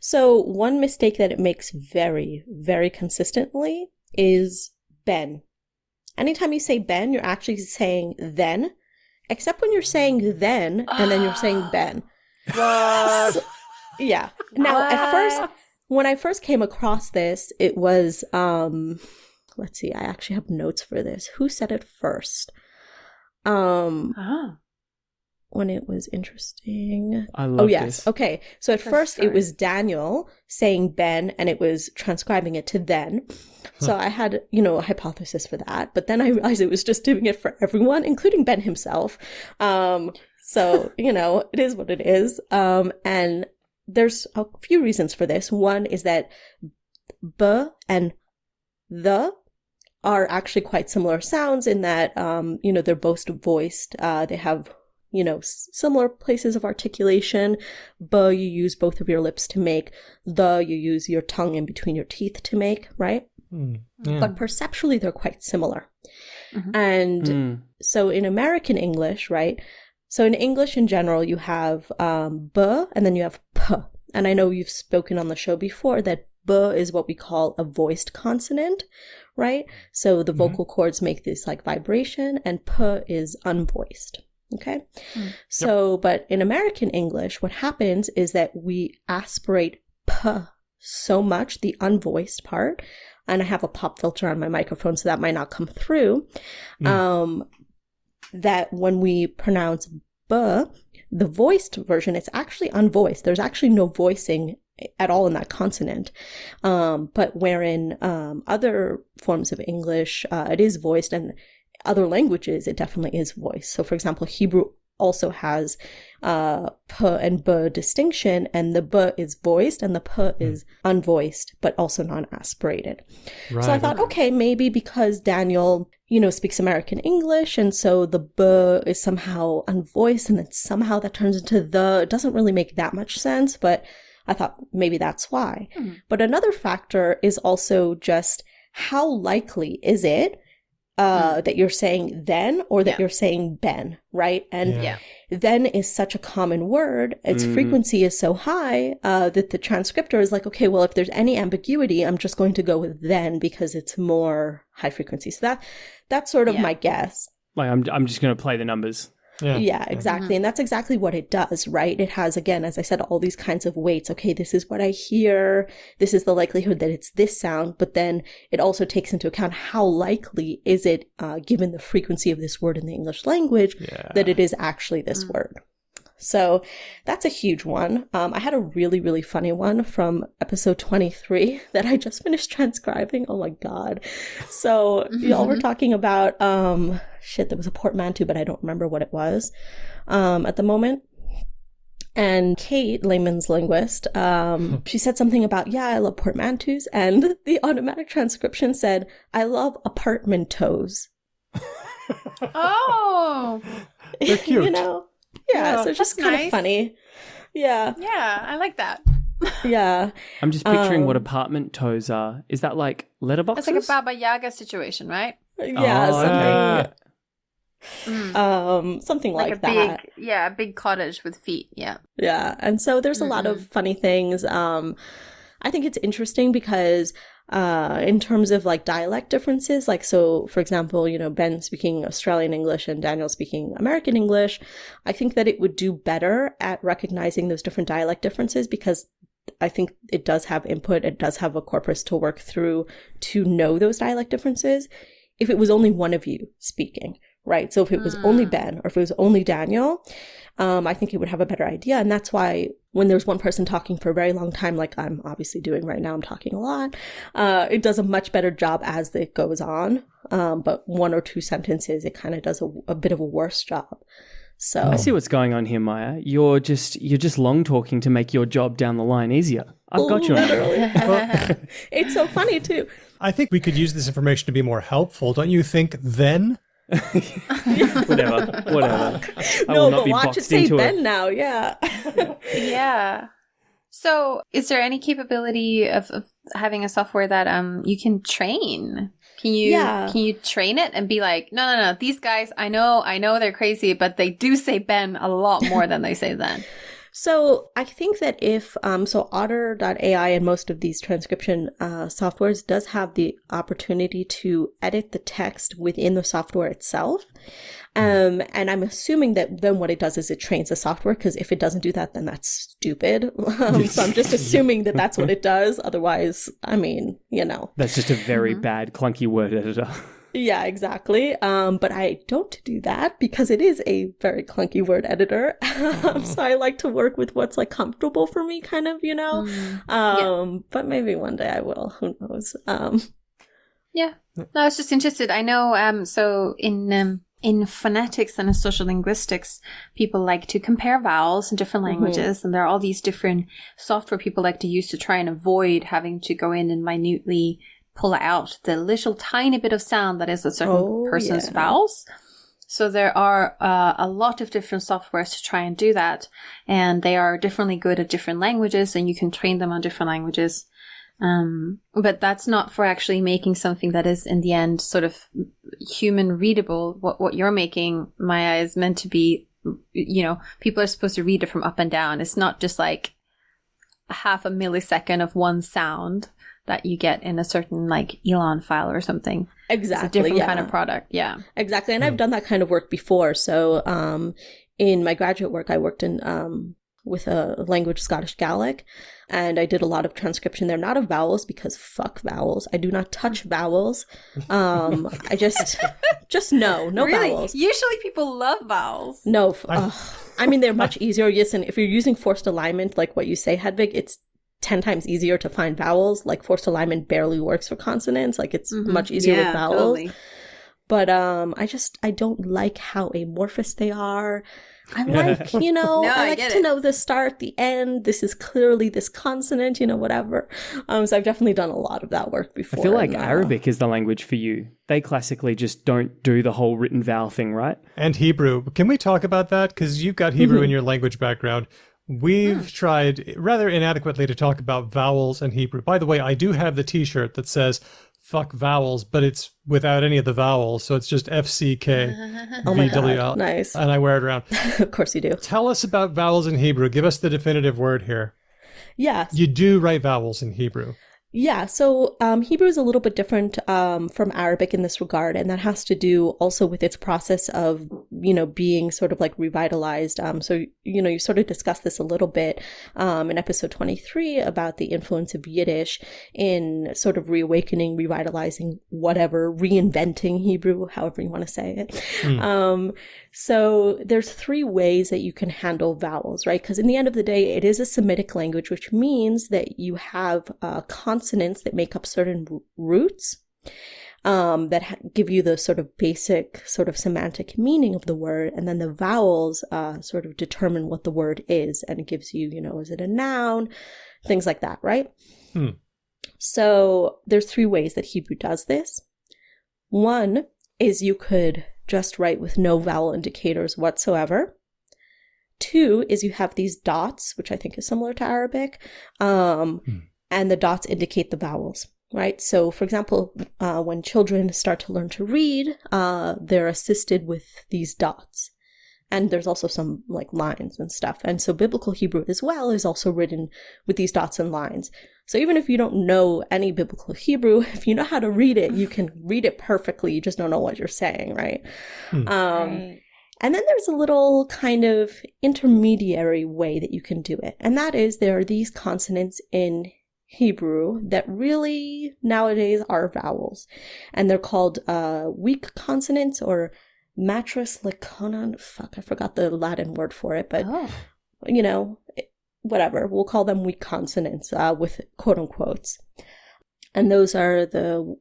So one mistake that it makes very, very consistently is ben. Anytime you say ben, you're actually saying then, except when you're saying then and then you're saying ben. What? So, yeah. Now, at first, when I first came across this, it was, let's see, I actually have notes for this. Who said it first? When it was interesting. I love yes. this. Okay. So at first it was Daniel saying Ben and it was transcribing it to then. So I had, a hypothesis for that. But then I realized it was just doing it for everyone, including Ben himself. So, it is what it is. And there's a few reasons for this. One is that B and the are actually quite similar sounds in that, they're both voiced. They have similar places of articulation. B, you use both of your lips to make. The, you use your tongue in between your teeth to make, right? Yeah. But perceptually, they're quite similar. And so in American English, right? So in English in general, you have B and then you have P. And I know you've spoken on the show before that B is what we call a voiced consonant, right? So the vocal cords make this like vibration, and P is unvoiced. Okay. So, but in American English, what happens is that we aspirate P so much, the unvoiced part, and I have a pop filter on my microphone, so that might not come through, that when we pronounce B, the voiced version, it's actually unvoiced. There's actually no voicing at all in that consonant. But wherein other forms of English, it is voiced, and other languages, it definitely is voiced. So, for example, Hebrew also has P and B distinction, and the B is voiced and the P is unvoiced, but also non-aspirated. Right. So I thought, okay, maybe because Daniel, speaks American English, and so the B is somehow unvoiced, and then somehow that turns into the. It doesn't really make that much sense, but I thought maybe that's why. But another factor is also just how likely is it that you're saying then or that you're saying ben, right? And then is such a common word, its frequency is so high that the transcriptor is like, okay, well, if there's any ambiguity, I'm just going to go with then because it's more high frequency. So that's sort of my guess. Like, I'm just going to play the numbers. Yeah, exactly. And that's exactly what it does, right? It has, again, as I said, all these kinds of weights. Okay, this is what I hear. This is the likelihood that it's this sound. But then it also takes into account how likely is it, given the frequency of this word in the English language, that it is actually this word. So that's a huge one. I had a really, really funny one from episode 23 that I just finished transcribing. Oh my God. So y'all were talking about, there was a portmanteau, but I don't remember what it was at the moment. And Kate, layman's linguist, she said something about, I love portmanteaus. And the automatic transcription said, I love apartmentos. Oh. They're cute. Yeah, so it's just kind of funny. Yeah. Yeah, I like that. Yeah. I'm just picturing what apartment toes are. Is that like letterboxes? It's like a Baba Yaga situation, right? Yeah, something like that. A big cottage with feet. Yeah. Yeah. And so there's a lot of funny things. I think it's interesting because in terms of like dialect differences, like, so for example, Ben speaking Australian English and Daniel speaking American English, I think that it would do better at recognizing those different dialect differences because I think it does have input. It does have a corpus to work through to know those dialect differences. If it was only one of you speaking, right? So if it was only Ben or if it was only Daniel, I think it would have a better idea. And that's why when there's one person talking for a very long time, like I'm obviously doing right now, I'm talking a lot, it does a much better job as it goes on. But one or two sentences, it kind of does a bit of a worse job. So I see what's going on here, Maya. You're just long talking to make your job down the line easier. I've got you. It's so funny too. I think we could use this information to be more helpful. Don't you think then Whatever. I No, will not but be watch it boxed say into Ben it. now. Yeah. Yeah. So, is there any capability of having a software that you can train? Can you train it and be like, no, these guys, I know they're crazy, but they do say Ben a lot more than they say then. So I think that if, Otter.ai and most of these transcription softwares does have the opportunity to edit the text within the software itself. And I'm assuming that then what it does is it trains the software, because if it doesn't do that, then that's stupid. So I'm just assuming that that's what it does. Otherwise, I mean, That's just a very bad, clunky word editor. Yeah, exactly. But I don't do that because it is a very clunky word editor. So I like to work with what's like comfortable for me, kind of, But maybe one day I will. Who knows? Yeah. No, I was just interested. I know. So in phonetics and in social linguistics, people like to compare vowels in different languages, and there are all these different software people like to use to try and avoid having to go in and minutely pull out the little tiny bit of sound that is a certain person's vowels. So there are a lot of different softwares to try and do that, and they are differently good at different languages, and you can train them on different languages. But that's not for actually making something that is in the end sort of human readable. What you're making, Maya, is meant to be, people are supposed to read it from up and down. It's not just like half a millisecond of one sound that you get in a certain like Elon file or something. Exactly. It's a different kind of product. Yeah. Exactly. And I've done that kind of work before. So in my graduate work, I worked in with a language, Scottish Gaelic, and I did a lot of transcription there, not of vowels, because fuck vowels. I do not touch vowels. I just no really? Vowels. Usually people love vowels. No. I mean, they're much easier. Yes, and if you're using forced alignment, like what you say, Hedvig, it's 10 times easier to find vowels. Like forced alignment barely works for consonants. Like it's much easier with vowels. Totally. But I don't like how amorphous they are. I like, I like to know the start, the end. This is clearly this consonant, whatever. So I've definitely done a lot of that work before. I feel like Arabic is the language for you. They classically just don't do the whole written vowel thing, right? And Hebrew. Can we talk about that? Because you've got Hebrew in your language background. We've tried rather inadequately to talk about vowels and Hebrew. By the way, I do have the t-shirt that says fuck vowels, but it's without any of the vowels. So it's just FCK. Oh my VWL. God, nice. And I wear it around. Of course you do. Tell us about vowels in Hebrew. Give us the definitive word here. Yes. You do write vowels in Hebrew. Yeah, so Hebrew is a little bit different from Arabic in this regard, and that has to do also with its process of, being sort of like revitalized. So, you sort of discussed this a little bit in episode 23 about the influence of Yiddish in sort of reawakening, revitalizing, whatever, reinventing Hebrew, however you want to say it. So there's 3 ways that you can handle vowels, right? Because in the end of the day, it is a Semitic language, which means that you have consonants that make up certain roots that give you the sort of basic sort of semantic meaning of the word. And then the vowels sort of determine what the word is. And it gives you, is it a noun? Things like that, right? So there's 3 ways that Hebrew does this. One is you could just write with no vowel indicators whatsoever. 2 is you have these dots, which I think is similar to Arabic, and the dots indicate the vowels, right? So, for example, when children start to learn to read, they're assisted with these dots. And there's also some like lines and stuff. And so biblical Hebrew as well is also written with these dots and lines. So even if you don't know any biblical Hebrew, if you know how to read it, you can read it perfectly. You just don't know what you're saying, right? Right. And then there's a little kind of intermediary way that you can do it. And that is there are these consonants in Hebrew that really nowadays are vowels. And they're called weak consonants or matris laconon. Fuck, I forgot the Latin word for it, but whatever. We'll call them weak consonants with quote unquotes. And those are the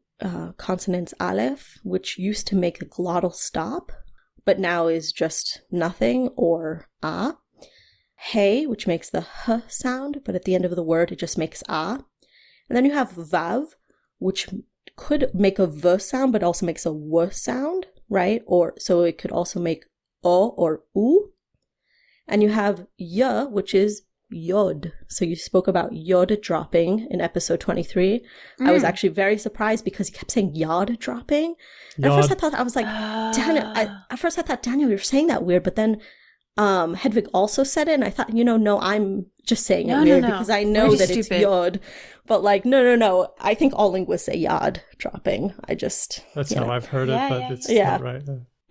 consonants aleph, which used to make a glottal stop, but now is just nothing, or ah. Hey, which makes the h sound, but at the end of the word it just makes ah. And then you have vav, which could make a v sound, but also makes a w sound, right? Or so it could also make o or u. And you have y, which is yod. So you spoke about yod dropping in episode 23. I was actually very surprised because he kept saying yod dropping. And at first I was like, Daniel, at first I thought, Daniel, you're saying that weird. But then Hedvig also said it. And I thought, no, I'm just saying it weird because I know that it's yod. But like, no. I think all linguists say yod dropping. That's how I've heard it, but it's not right.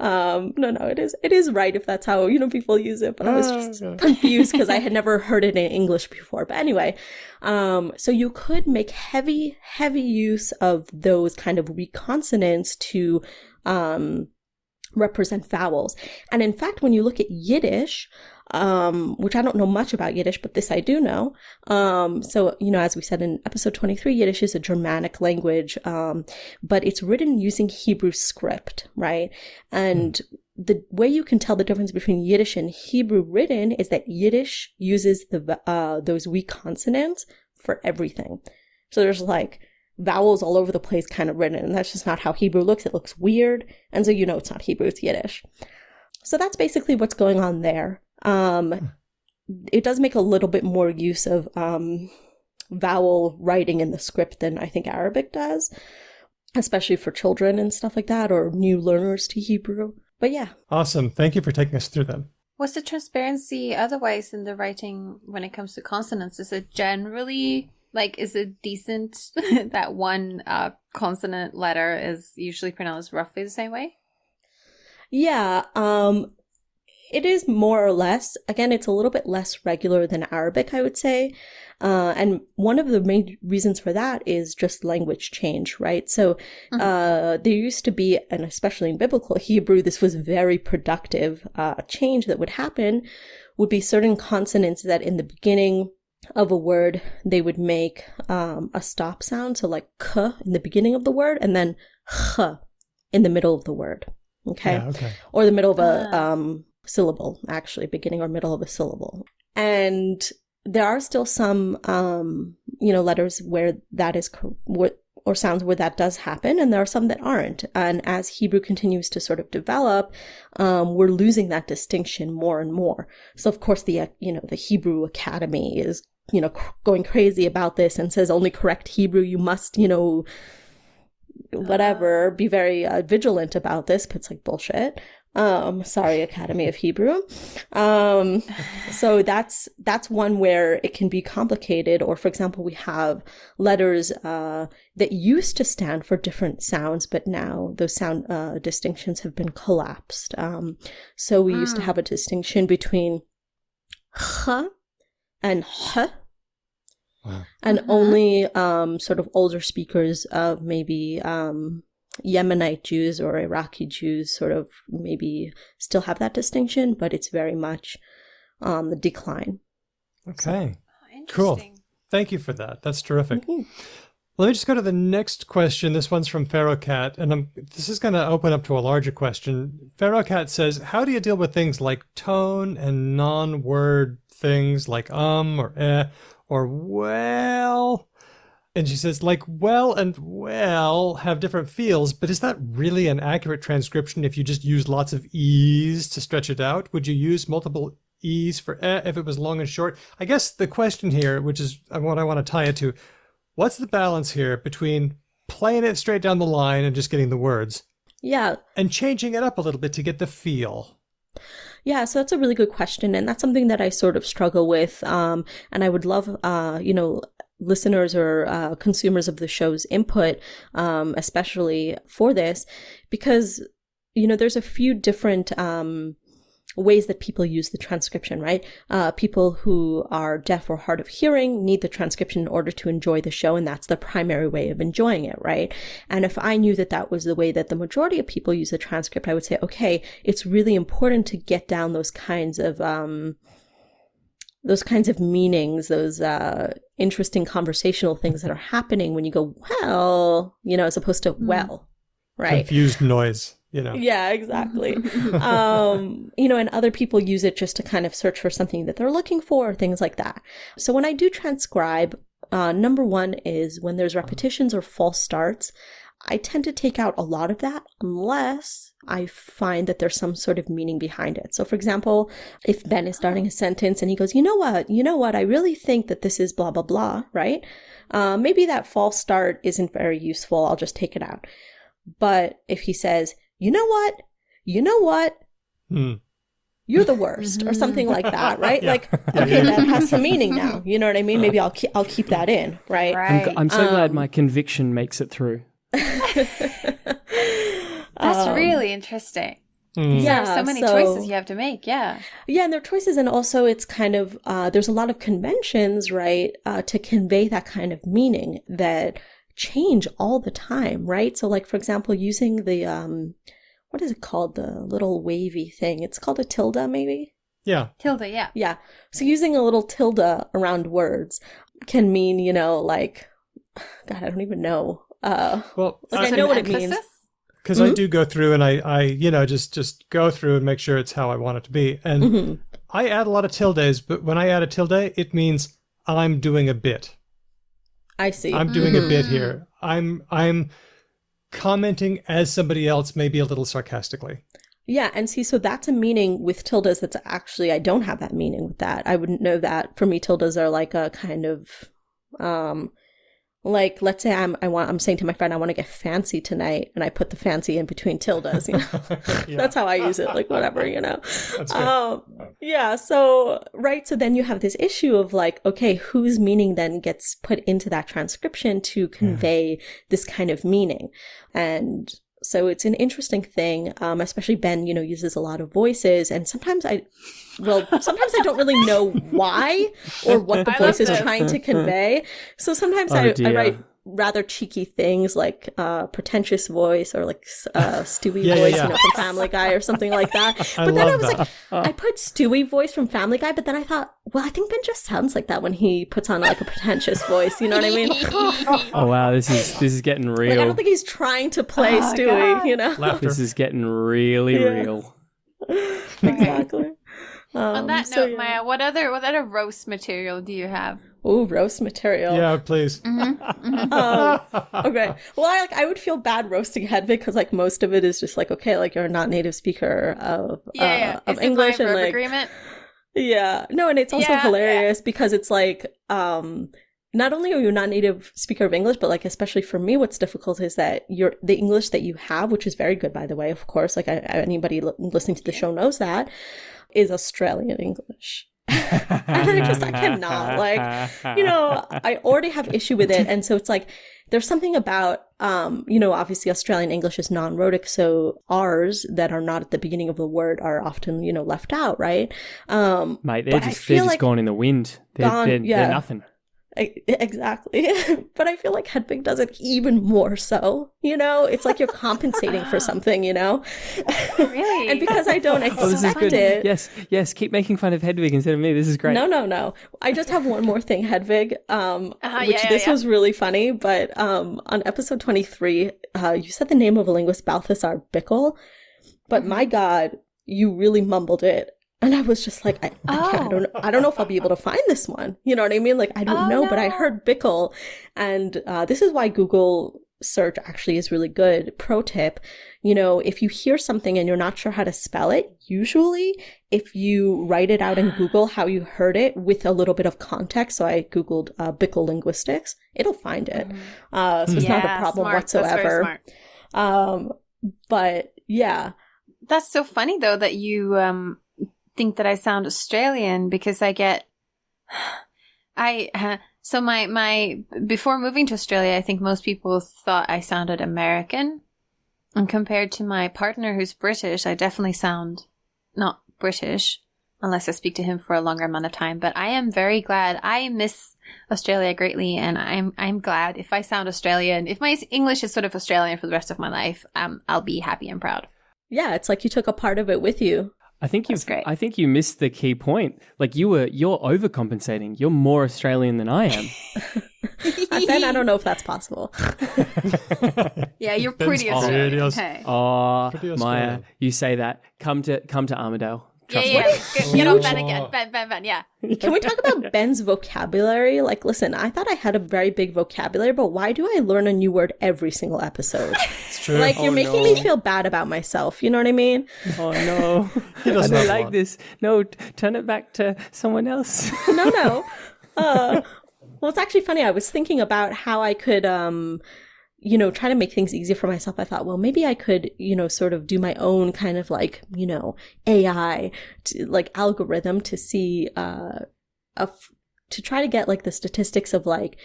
No, it is right if that's how, people use it, but I was just confused because I had never heard it in English before. But anyway, so you could make heavy use of those kind of weak consonants to, represent vowels. And in fact, when you look at Yiddish, which I don't know much about Yiddish, but this I do know. So, as we said in episode 23, Yiddish is a Germanic language, but it's written using Hebrew script, right? And the way you can tell the difference between Yiddish and Hebrew written is that Yiddish uses those weak consonants for everything. So there's like vowels all over the place kind of written, and that's just not how Hebrew looks. It looks weird, and so it's not Hebrew, it's Yiddish. So that's basically what's going on there. It does make a little bit more use of vowel writing in the script than I think Arabic does, especially for children and stuff like that, or new learners to Hebrew. But yeah. Awesome. Thank you for taking us through them. What's the transparency otherwise in the writing when it comes to consonants? Is it generally, is it decent that one consonant letter is usually pronounced roughly the same way? Yeah, it is more or less. Again, it's a little bit less regular than Arabic, I would say. And one of the main reasons for that is just language change, right? So there used to be, and especially in biblical Hebrew, this was very productive change that would happen, would be certain consonants that in the beginning of a word, they would make a stop sound. So like k in the beginning of the word, and then ch in the middle of the word. Okay. Yeah, okay. Or the middle of a syllable, actually, beginning or middle of a syllable. And there are still some, letters where that is, or sounds where that does happen, and there are some that aren't. And as Hebrew continues to sort of develop, we're losing that distinction more and more. So of course, the Hebrew Academy is, going crazy about this and says only correct Hebrew. You must, whatever, be very vigilant about this, but it's like bullshit. Sorry, Academy of Hebrew. So that's one where it can be complicated. Or for example, we have letters that used to stand for different sounds, but now those sound distinctions have been collapsed. So we used to have a distinction between ch and h. Wow. And only sort of older speakers of maybe Yemenite Jews or Iraqi Jews sort of maybe still have that distinction, but it's very much on the decline. Okay. Interesting. Cool. Thank you for that. That's terrific. Mm-hmm. Let me just go to the next question. This one's from Pharaoh Cat, and this is going to open up to a larger question. Pharaoh Cat says, how do you deal with things like tone and non-word things like or or well? And she says, like well and well have different feels, but is that really an accurate transcription if you just use lots of e's to stretch it out? Would you use multiple e's for if it was long and short? I guess the question here, which is what I want to tie it to, what's the balance here between playing it straight down the line and just getting the words? Yeah. And changing it up a little bit to get the feel? Yeah, so that's a really good question. And that's something that I sort of struggle with. And I would love, listeners or consumers of the show's input, especially for this, because, there's a few different ways that people use the transcription, right? People who are deaf or hard of hearing need the transcription in order to enjoy the show, and that's the primary way of enjoying it, right? And if I knew that that was the way that the majority of people use the transcript, I would say, okay, it's really important to get down those kinds of meanings, those interesting conversational things that are happening when you go, well, as opposed to well, right? Confused noise. Yeah, exactly. And other people use it just to kind of search for something that they're looking for, things like that. So when I do transcribe, number one is when there's repetitions or false starts, I tend to take out a lot of that unless I find that there's some sort of meaning behind it. So for example, if Ben is starting a sentence and he goes, you know what, I really think that this is blah, blah, blah, right? Maybe that false start isn't very useful. I'll just take it out. But if he says, you know what, you're the worst, or something like that, right? Yeah. Like, okay, that has some meaning now. You know what I mean? Maybe I'll keep that in, right? I'm so glad my conviction makes it through. That's really interesting. Yeah, There are so many choices you have to make. Yeah. Yeah, and there are choices, and also it's kind of there's a lot of conventions, right, to convey that kind of meaning that change all the time, right? So, like for example, using the what is it called? The little wavy thing. It's called a tilde, maybe. Yeah. Tilde, yeah. Yeah. So using a little tilde around words can mean, like, God, I don't even know. Well, I know what it means. because I do go through and I just go through and make sure it's how I want it to be. And I add a lot of tildes, but when I add a tilde, it means I'm doing a bit. I see. I'm doing a bit here. I'm commenting as somebody else, maybe a little sarcastically. Yeah, and see, so that's a meaning with tildes that's actually, I don't have that meaning with that. I wouldn't know that. For me, tildes are like a kind of, like, let's say I'm saying to my friend, I want to get fancy tonight, and I put the fancy in between tildes, Yeah. That's how I use it, like, whatever, That's good. Yeah, so, right, so then you have this issue of like, okay, whose meaning then gets put into that transcription to convey this kind of meaning? And so it's an interesting thing, especially Ben, uses a lot of voices, and sometimes I don't really know why or what the voice is trying to convey. So sometimes I write rather cheeky things like pretentious voice or like Stewie voice, from Family Guy or something like that. But then I was like, I put Stewie voice from Family Guy, but then I thought, well, I think Ben just sounds like that when he puts on like a pretentious voice. You know what I mean? Oh wow, this is getting real. Like, I don't think he's trying to play Stewie. Laughter. This is getting really real. Exactly. On that note, Maya, what other roast material do you have? Ooh, roast material. Yeah, please. Okay. Well, I would feel bad roasting Hedvig because like most of it is just like, okay, like you're a not native speaker of Is English, it my and verb like agreement? yeah, no, and it's also hilarious because it's like not only are you not native speaker of English, but like especially for me, what's difficult is that the English that you have, which is very good by the way, of course, like anybody listening to the show knows that, is Australian English. And I cannot, like, I already have issue with it. And so it's like, there's something about, obviously Australian English is non-rhotic. So R's that are not at the beginning of the word are often, left out, right? Mate, they're just gone in the wind. They're nothing. Exactly. But I feel like Hedvig does it even more so, it's like you're compensating for something, Really? And because I don't expect it. Yes, keep making fun of Hedvig instead of me. This is great. No. I just have one more thing, Hedvig, which was really funny, but on episode 23, you said the name of a linguist, Balthasar Bickel, but my God, you really mumbled it. And I was just like, I don't know if I'll be able to find this one. You know what I mean? Like, I don't know, but I heard Bickel. And this is why Google search actually is really good. Pro tip, if you hear something and you're not sure how to spell it, usually if you write it out in Google how you heard it with a little bit of context, so I Googled Bickel linguistics, it'll find it. So it's not a problem whatsoever. That's very smart. But yeah. That's so funny though that you think that I sound Australian because so my before moving to Australia, I think most people thought I sounded American, and compared to my partner who's British, I definitely sound not British unless I speak to him for a longer amount of time. But I am very glad. I miss Australia greatly, and I'm glad if I sound Australian. If my English is sort of Australian for the rest of my life, I'll be happy and proud. Yeah, it's like you took a part of it with you. I think you missed the key point. Like you're overcompensating. You're more Australian than I am. Ben, I don't know if that's possible. Yeah, you're pretty Australian. Okay. Oh, Maya, you say that. Come to Armidale. Get on Ben again. Ben, yeah. Can we talk about Ben's vocabulary? Like, listen, I thought I had a very big vocabulary, but why do I learn a new word every single episode? It's true. Like, you're making me feel bad about myself. You know what I mean? Oh no, He I does don't not like want- this. No, turn it back to someone else. No. Well, it's actually funny. I was thinking about how I could, try to make things easier for myself. I thought, well, maybe I could, sort of do my own kind of like, AI, algorithm to see, to try to get like the statistics of like,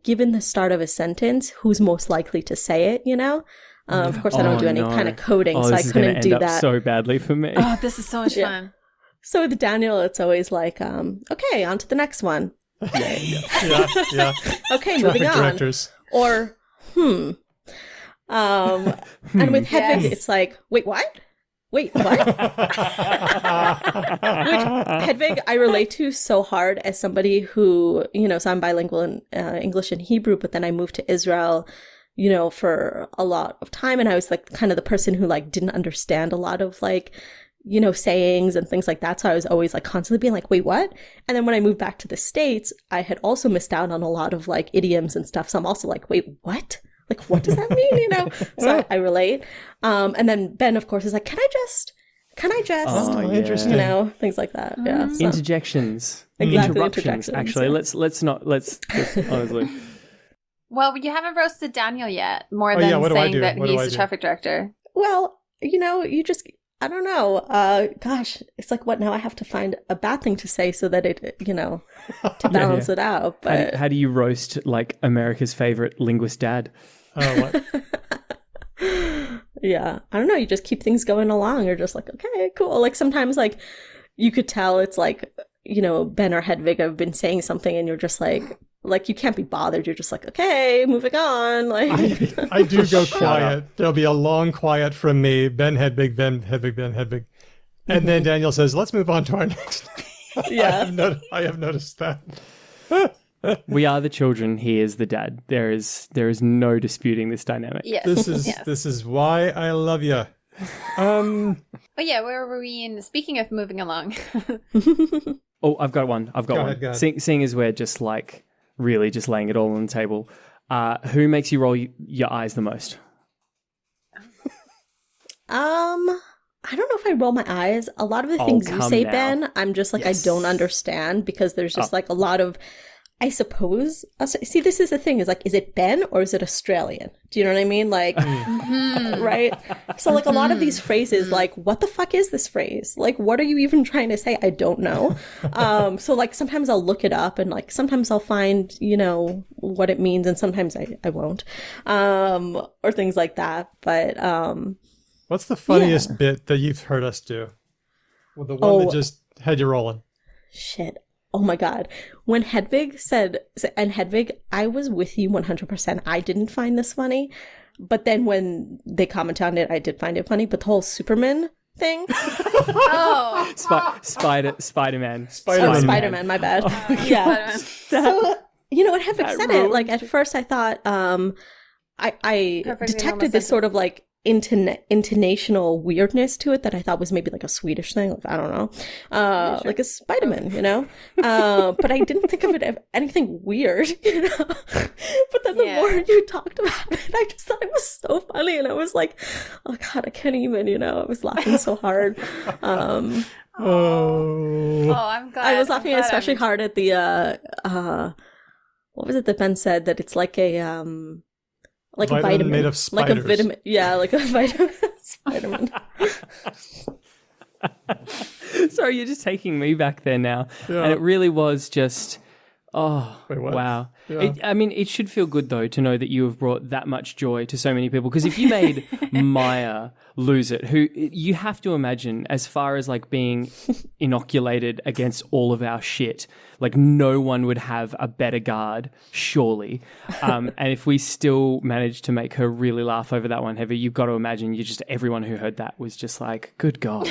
given the start of a sentence, who's most likely to say it, Of course, I don't do any kind of coding, so I couldn't do that. So badly for me. Oh, this is so much fun. So with Daniel, it's always like, okay, on to the next one. Yeah. Okay, Traffic moving on. directors. Or, and with Hedwig, it's like, wait, what? Which Hedwig I relate to so hard as somebody who, so I'm bilingual in English and Hebrew, but then I moved to Israel, for a lot of time. And I was like kind of the person who like didn't understand a lot of like, sayings and things like that. So I was always like constantly being like, wait, what? And then when I moved back to the States, I had also missed out on a lot of like idioms and stuff. So I'm also like, wait, what? Like, what does that mean? So I relate. And then Ben, of course, is like, can I just, Oh, interesting. things like that. Yeah. So. Interjections. Exactly, Interruptions, interjections, actually. yeah. Let's honestly. Well, you haven't roasted Daniel yet, more Oh, than yeah, what do I saying do? that What do he's I the do? traffic director. Well, you just, I don't know. Gosh, it's like, what now? I have to find a bad thing to say so that it, to balance it out. But How do you roast like America's favorite linguist dad? Oh, what? yeah, I don't know. You just keep things going along. You're just like, okay, cool. Like sometimes like you could tell it's like, Ben or Hedwig have been saying something and you're just like you can't be bothered. You're just like, okay, moving on. Like I do go quiet. There'll be a long quiet from me. Ben Hedwig, Ben Hedwig, Ben Hedwig. And then Daniel says, let's move on to our next. Yeah. I have noticed that. We are the children. He is the dad. There is no disputing this dynamic. Yes. This is why I love you. But yeah, where were we in? Speaking of moving along. Oh, I've got one. Go ahead. Seeing as we're just like really just laying it all on the table, who makes you roll your eyes the most? I don't know if I roll my eyes. A lot of the things you come say, now. Ben, I'm just like, Yes. I don't understand because there's just like a lot of, I suppose, see, this is the thing is like, is it Ben or is it Australian? Do you know what I mean? Like, right? So like a lot of these phrases, like, what the fuck is this phrase? Like, what are you even trying to say? I don't know. So like sometimes I'll look it up and like sometimes I'll find, what it means and sometimes I won't. Or things like that. But, What's the funniest bit that you've heard us do? Well, the one that just had you rolling. shit. Oh my God. When Hedwig said, and Hedwig, I was with you 100%. I didn't find this funny. But then when they commented on it, I did find it funny. But the whole Superman thing. Oh. Spider-Man. Spider-Man, my bad. Yeah. So, when Hedwig said it, like at first I thought, I Perfectly detected normal this sort of like intonational weirdness to it that I thought was maybe like a Swedish thing. Like, I don't know, like a Spider-Man, but I didn't think of it as anything weird, but then the more you talked about it, I just thought it was so funny. And I was like, oh God, I can't even, I was laughing so hard. Oh, I'm glad. I was laughing especially hard at the, what was it that Ben said? That it's like a, like a vitamin made of spiders. like a vitamin, like a vitamin Spider-Man. Sorry, you're just taking me back there now. Yeah. And it really was just, Wait, what? wow. Yeah. It should feel good, though, to know that you have brought that much joy to so many people. Because if you made Maya lose it, who you have to imagine, as far as like being inoculated against all of our shit, like no one would have a better guard, surely. And if we still managed to make her really laugh over that one, Heavy, you've got to imagine everyone who heard that was just like, good God.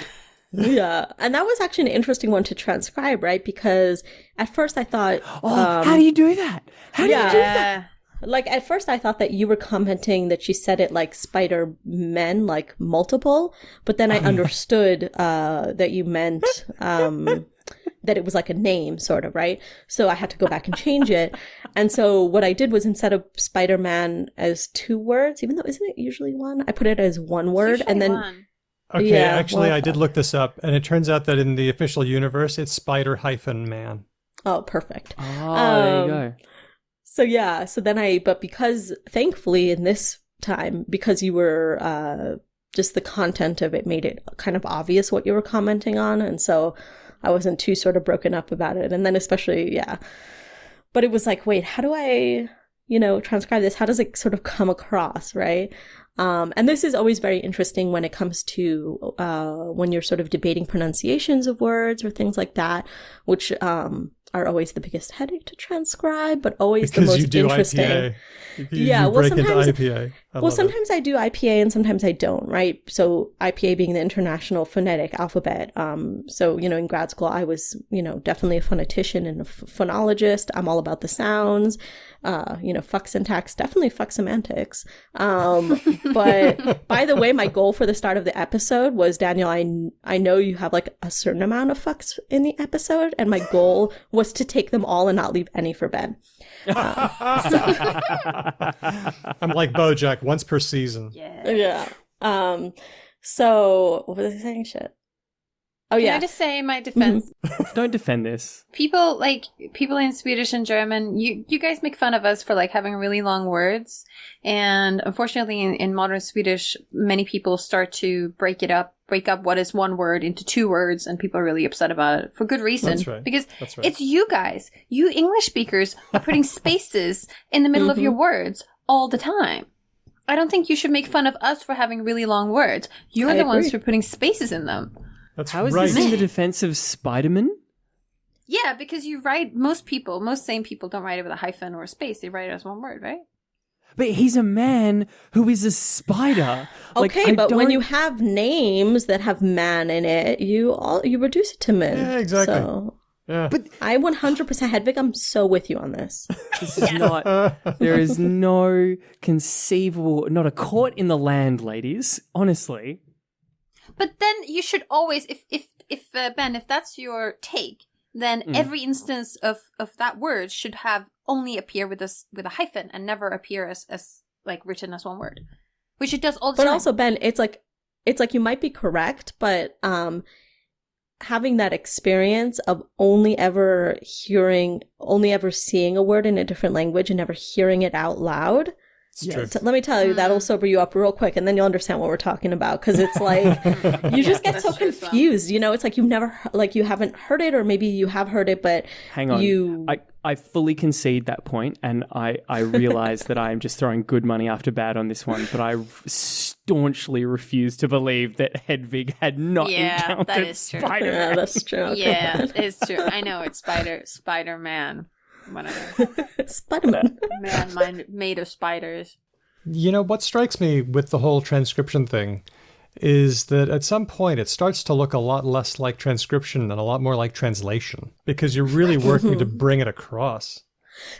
Yeah, and that was actually an interesting one to transcribe, right? Because at first I thought, How do you do that? How do you do that? Like at first I thought that you were commenting that she said it like Spider-Men, like multiple, but then I understood that you meant that it was like a name sort of, right? So I had to go back and change it. And so what I did was instead of Spider-Man as 2 words, even though isn't it usually one, I put it as 1 word and then one. Okay, Yeah, actually, well, I did look this up, and it turns out that in the official universe, it's Spider-Man. oh, perfect. Oh, there you go. So yeah, so then but because thankfully in this time, because you were, just the content of it made it kind of obvious what you were commenting on. And so I wasn't too sort of broken up about it. And then especially, yeah, but it was like, wait, how do I, transcribe this? How does it sort of come across, right? And this is always very interesting when it comes to, when you're sort of debating pronunciations of words or things like that, which, are always the biggest headache to transcribe, but always Because the most you do interesting. IPA. Yeah, you well, break into sometimes- IPA. Sometimes I do IPA and sometimes I don't, right? So IPA being the International Phonetic Alphabet. So, in grad school, I was, definitely a phonetician and a phonologist. I'm all about the sounds, fuck syntax, definitely fuck semantics. But by the way, my goal for the start of the episode was, Daniel, I know you have like a certain amount of fucks in the episode, and my goal was to take them all and not leave any for Ben. I'm like BoJack, once per season. Yeah. Yeah. So what was I saying? Shit. Oh, Can yeah. I just say in my defense? Don't defend this. People in Swedish and German, you guys make fun of us for like having really long words. And unfortunately in modern Swedish, many people start to break up what is 1 word into 2 words, and people are really upset about it for good reason. That's right. Because That's right. it's you guys, you English speakers are putting spaces in the middle of your words all the time. I don't think you should make fun of us for having really long words. You're the ones who are putting spaces in them. That's How is right. this in the defense of Spider-Man? Yeah, because you write, most sane people don't write it with a hyphen or a space. They write it as 1 word, right? But he's a man who is a spider. Okay, but when you have names that have man in it, you reduce it to men. Yeah, exactly. So Yeah. But I 100% Hedvig, I'm so with you on this. this is not. There is no conceivable, not a court in the land, ladies. Honestly. But then you should always, if Ben, if that's your take, then every instance of that word should have only appear with a hyphen and never appear as like written as 1 word, which it does all the time. But also, Ben, it's like you might be correct, but having that experience of only ever seeing a word in a different language and never hearing it out loud. It's true. So let me tell you, that'll sober you up real quick, and then you'll understand what we're talking about. Because it's like you just get so confused. It's like you haven't heard it, or maybe you have heard it, but Hang on. I fully concede that point, and I realize that I am just throwing good money after bad on this one, but I staunchly refuse to believe that Hedvig had not encountered that is true. Spider-Man. Yeah, that's true. Okay, Yeah, fine. it's true. I know it's Spider-Man. Whatever. Spider-Man. Man made of spiders. What strikes me with the whole transcription thing is that at some point it starts to look a lot less like transcription and a lot more like translation, because you're really working to bring it across.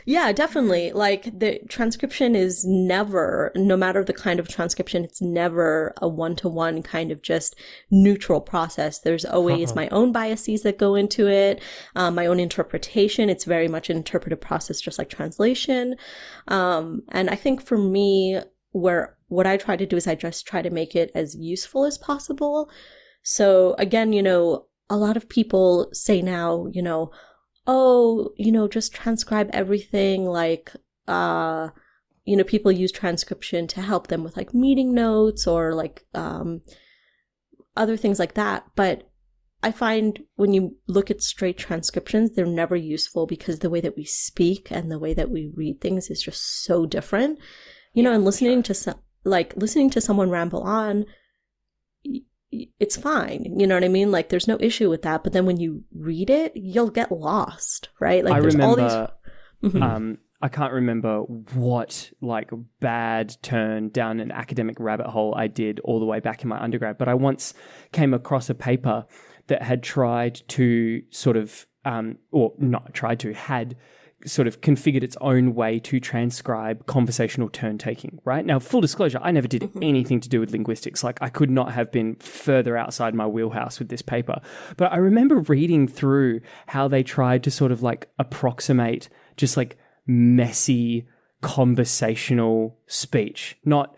Yeah, definitely. Like the transcription is never, no matter the kind of transcription, it's never a one-to-one kind of just neutral process. There's always my own biases that go into it, my own interpretation. It's very much an interpretive process, just like translation. And I think for me, what I try to do is I just try to make it as useful as possible. So again, a lot of people say now, oh, just transcribe everything. Like, people use transcription to help them with like meeting notes or like other things like that. But I find when you look at straight transcriptions, they're never useful because the way that we speak and the way that we read things is just so different. And listening to someone ramble on, it's fine. You know what I mean? Like, there's no issue with that. But then when you read it, you'll get lost, right? Like, I there's remember, all these. I can't remember what like bad turn down an academic rabbit hole I did all the way back in my undergrad. But I once came across a paper that had tried to sort of, had sort of configured its own way to transcribe conversational turn taking, right? Now, full disclosure, I never did anything to do with linguistics. Like, I could not have been further outside my wheelhouse with this paper. But I remember reading through how they tried to sort of like approximate just like messy conversational speech, not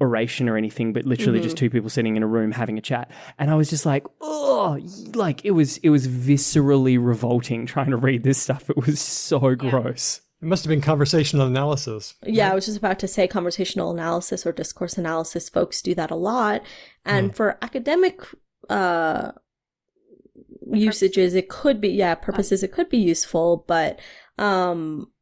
oration or anything, but literally just two people sitting in a room having a chat. And I was just like, oh, like it was viscerally revolting trying to read this stuff. It was so gross. It must have been conversational analysis. Yeah, I was just about to say conversational analysis or discourse analysis. Folks do that a lot. And for academic usages, it could be, purposes, it could be useful, but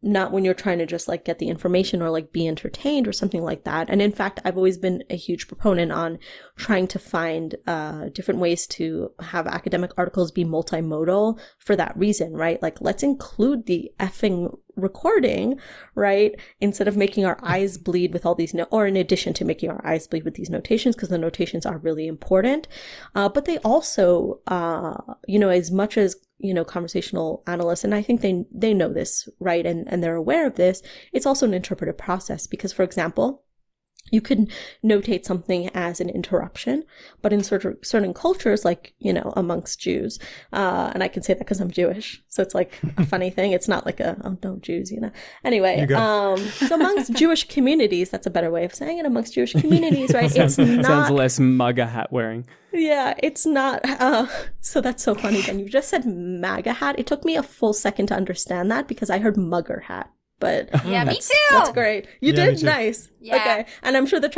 not when you're trying to just like get the information or like be entertained or something like that. And in fact, I've always been a huge proponent on trying to find different ways to have academic articles be multimodal for that reason, right? Like, let's include the effing recording, right? Instead of making our eyes bleed with all these or in addition to making our eyes bleed with these notations, because the notations are really important. But they also, as much as conversational analysts, and I think they know this, right? And they're aware of this. It's also an interpretive process because, for example, you could notate something as an interruption, but in certain cultures, like, amongst Jews, and I can say that because I'm Jewish, so it's like a funny thing. It's not like oh, no, Jews, Anyway, so amongst Jewish communities, that's a better way of saying it, amongst Jewish communities, right? Sounds less MAGA hat wearing. Yeah, it's not. So that's so funny. Then you just said MAGA hat. It took me a full second to understand that because I heard mugger hat. But yeah, me too. That's great. You did? Nice. Yeah. Okay. And I'm sure the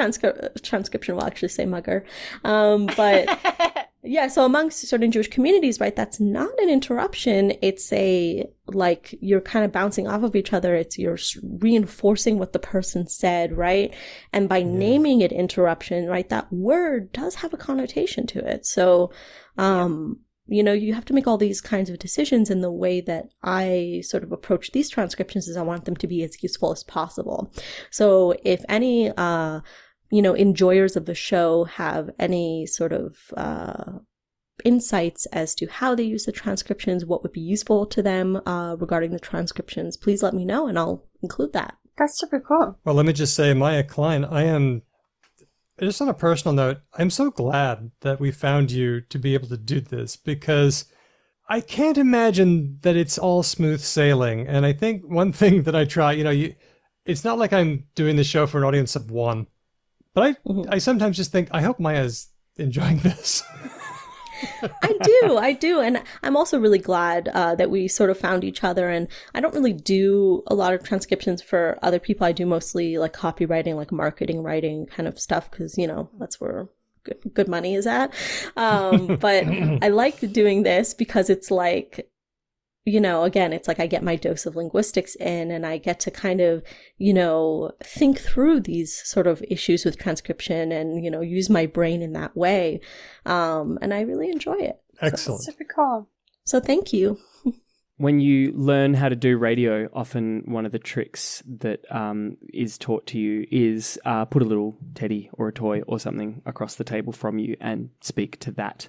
transcription will actually say mugger. But yeah, so amongst certain Jewish communities, right, that's not an interruption. It's like you're kind of bouncing off of each other. It's you're reinforcing what the person said, right? And by naming it interruption, right, that word does have a connotation to it. So, you have to make all these kinds of decisions, and the way that I sort of approach these transcriptions is I want them to be as useful as possible. So if any, enjoyers of the show have any sort of insights as to how they use the transcriptions, what would be useful to them regarding the transcriptions, please let me know and I'll include that. That's super cool. Well, let me just say, Maya Klein, just on a personal note, I'm so glad that we found you to be able to do this, because I can't imagine that it's all smooth sailing. And I think one thing that I try, it's not like I'm doing the show for an audience of one, but I sometimes just think, I hope Maya's enjoying this. I do. And I'm also really glad that we sort of found each other. And I don't really do a lot of transcriptions for other people. I do mostly like copywriting, like marketing writing kind of stuff, because, that's where good money is at. But I like doing this because it's like, again, it's like I get my dose of linguistics in, and I get to kind of, think through these sort of issues with transcription and, use my brain in that way. And I really enjoy it. Excellent. Super cool. So thank you. When you learn how to do radio, often one of the tricks that is taught to you is put a little teddy or a toy or something across the table from you and speak to that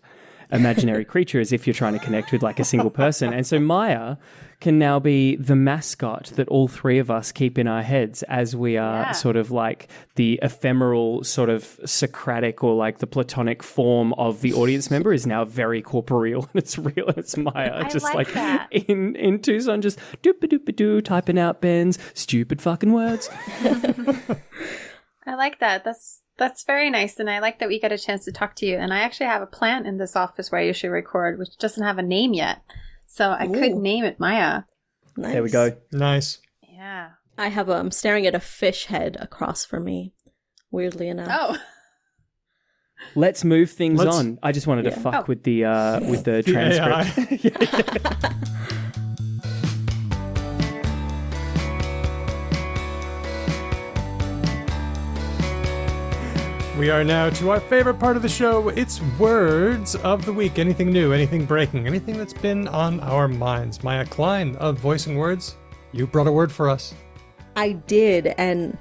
imaginary creature as if you're trying to connect with like a single person. And so Maya can now be the mascot that all three of us keep in our heads as we are sort of like the ephemeral sort of Socratic or like the Platonic form of the audience member is now very corporeal and it's real and it's Maya. I just like that. in Tucson, just doop-a-doop-a-doo, typing out Ben's stupid fucking words. I like that. That's very nice, and I like that we got a chance to talk to you. And I actually have a plant in this office where I usually record, which doesn't have a name yet. So I could name it Maya. Nice. There we go. Nice. Yeah. I'm staring at a fish head across from me, weirdly enough. Oh. Let's move things on. I just wanted to fuck with the transcript. We are now to our favorite part of the show. It's Words of the Week. Anything new, anything breaking, anything that's been on our minds. Maya Klein of Voicing Words, you brought a word for us. I did, and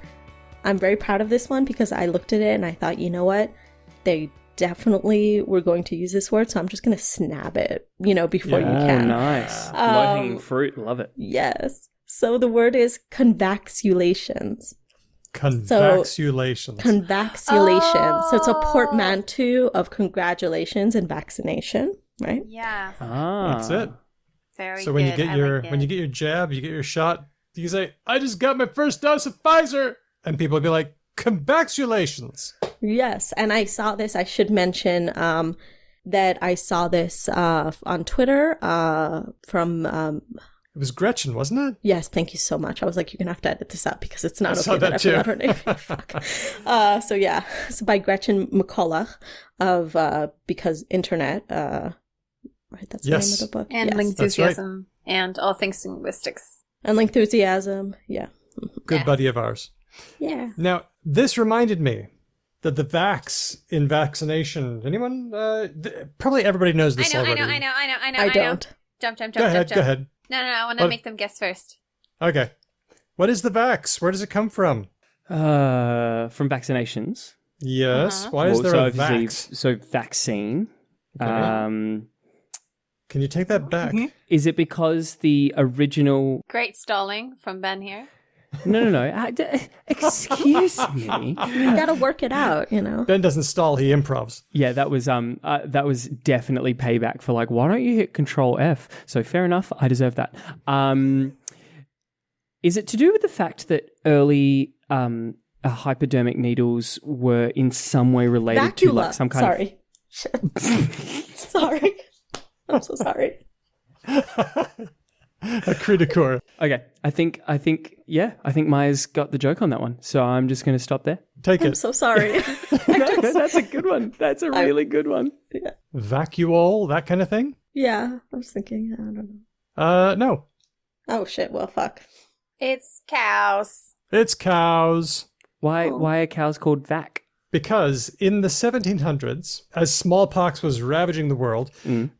I'm very proud of this one because I looked at it and I thought, you know what? They definitely were going to use this word, so I'm just going to snab it, before you can. Nice. Low-hanging fruit. Love it. Yes. So the word is convaxulations. Convaxulations. Convaxulation. So it's a Oh. portmanteau of congratulations and vaccination, right? Yeah. That's it. Very So when good. you get your jab, you get your shot, you say, I just got my first dose of Pfizer. And people will be like, convaxulations. Yes, and I saw this. I should mention that I saw this on Twitter from. It was Gretchen, wasn't it? Yes, thank you so much. I was like, you're gonna have to edit this out because it's not I okay saw that I too. forgot her name. Fuck. So yeah, it's by Gretchen McCulloch of Because Internet. Right, that's the name of the book. And Yes. Lingthusiasm and all things linguistics. And Lingthusiasm. Yeah. Good Yes. buddy of ours. Yeah. Now, this reminded me that the vax in vaccination, anyone? Probably everybody knows this already. I know. I don't. Jump. Go ahead. No, I want to make them guess first. Okay. What is the vax? Where does it come from? From vaccinations. Yes. Why is there a obviously- vax? So vaccine. Okay. Can you take that back? Is it because the original? Great stalling from Ben here. No. Excuse me. You gotta work it out, you know. Ben doesn't stall, he improvs. Yeah, that was definitely payback for like, why don't you hit Control F? So fair enough, I deserve that. Is it to do with the fact that early hypodermic needles were in some way related to like some kind Sorry. Sorry. I'm so sorry. A criticore. Okay, I think Maya's got the joke on that one. So I'm just going to stop there. Take I'm it. so sorry. That's a good one. That's a really good one. Vacuole, that kind of thing? Yeah, I was thinking, I don't know. No. Oh shit, well fuck. It's cows. It's cows. Why are cows called vac? Because in the 1700s, as smallpox was ravaging the world,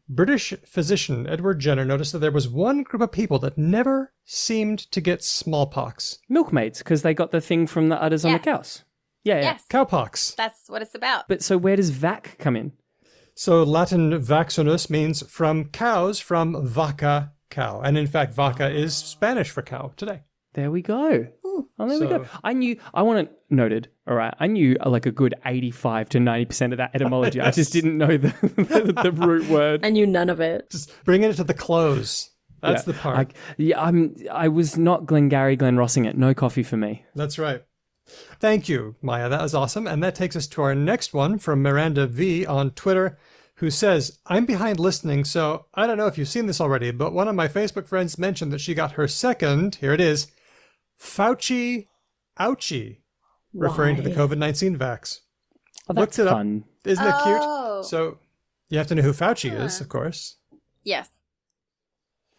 British physician Edward Jenner noticed that there was one group of people that never seemed to get smallpox. Milkmaids, because they got the thing from the udders on the Yes. cows. Yeah. Yes. Cowpox. That's what it's about. But so where does vac come in? So Latin vaccinus means from cows, from vaca, cow. And in fact, vaca is Spanish for cow today. There we go. Oh, there we go. So- I want it noted, all right? I knew like a good 85 to 90% of that etymology. I just didn't know the root word. I knew none of it. Just bringing it to the close. That's the part. I was not Glengarry Glen Rossing it. No coffee for me. That's right. Thank you, Maya. That was awesome. And that takes us to our next one from Miranda V on Twitter, who says, I'm behind listening, so I don't know if you've seen this already, but one of my Facebook friends mentioned that she got her second, here it is, Fauci ouchie, referring to the Why? COVID-19 vax. Oh, Looked that's it up. fun. Isn't it Oh. cute? So you have to know who Fauci is, of course. Yes.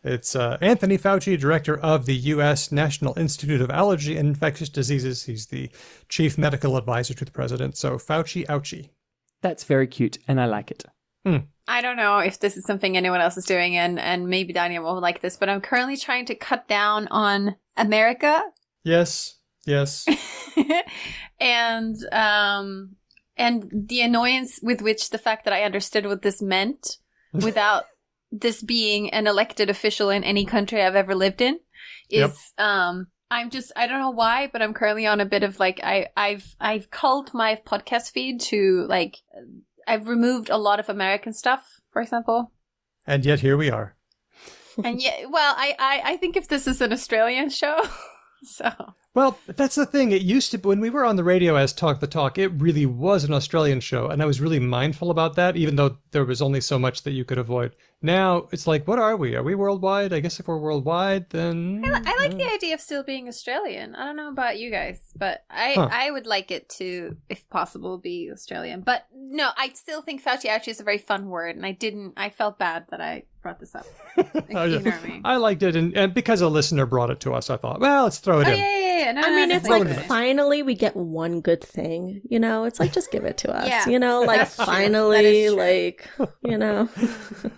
It's Anthony Fauci, director of the U.S. National Institute of Allergy and Infectious Diseases. He's the chief medical advisor to the president. So Fauci ouchie. That's very cute, and I like it. I don't know if this is something anyone else is doing, and maybe Daniel will like this, but I'm currently trying to cut down on America. Yes. and the annoyance with which the fact that I understood what this meant without this being an elected official in any country I've ever lived in is I don't know why, but I'm currently on a bit of like I've culled my podcast feed to like I've removed a lot of American stuff, for example. And yet here we are. And yeah, well, I think if this is an Australian show, so Well, that's the thing. It used to, when we were on the radio as Talk the Talk, it really was an Australian show. And I was really mindful about that, even though there was only so much that you could avoid. Now, it's like, what are we? Are we worldwide? I guess if we're worldwide, then... I like the idea of still being Australian. I don't know about you guys, but I would like it to, if possible, be Australian. But no, I still think Fauci actually is a very fun word, and I felt bad that I brought this up. Ignore me. I liked it, and because a listener brought it to us, I thought, well, let's throw it in. Yeah. No, I mean, it's definitely. like finally we get one good thing, you know? It's like, just give it to us, Yeah, you know? Like, that's true. That finally, is true. like, you know?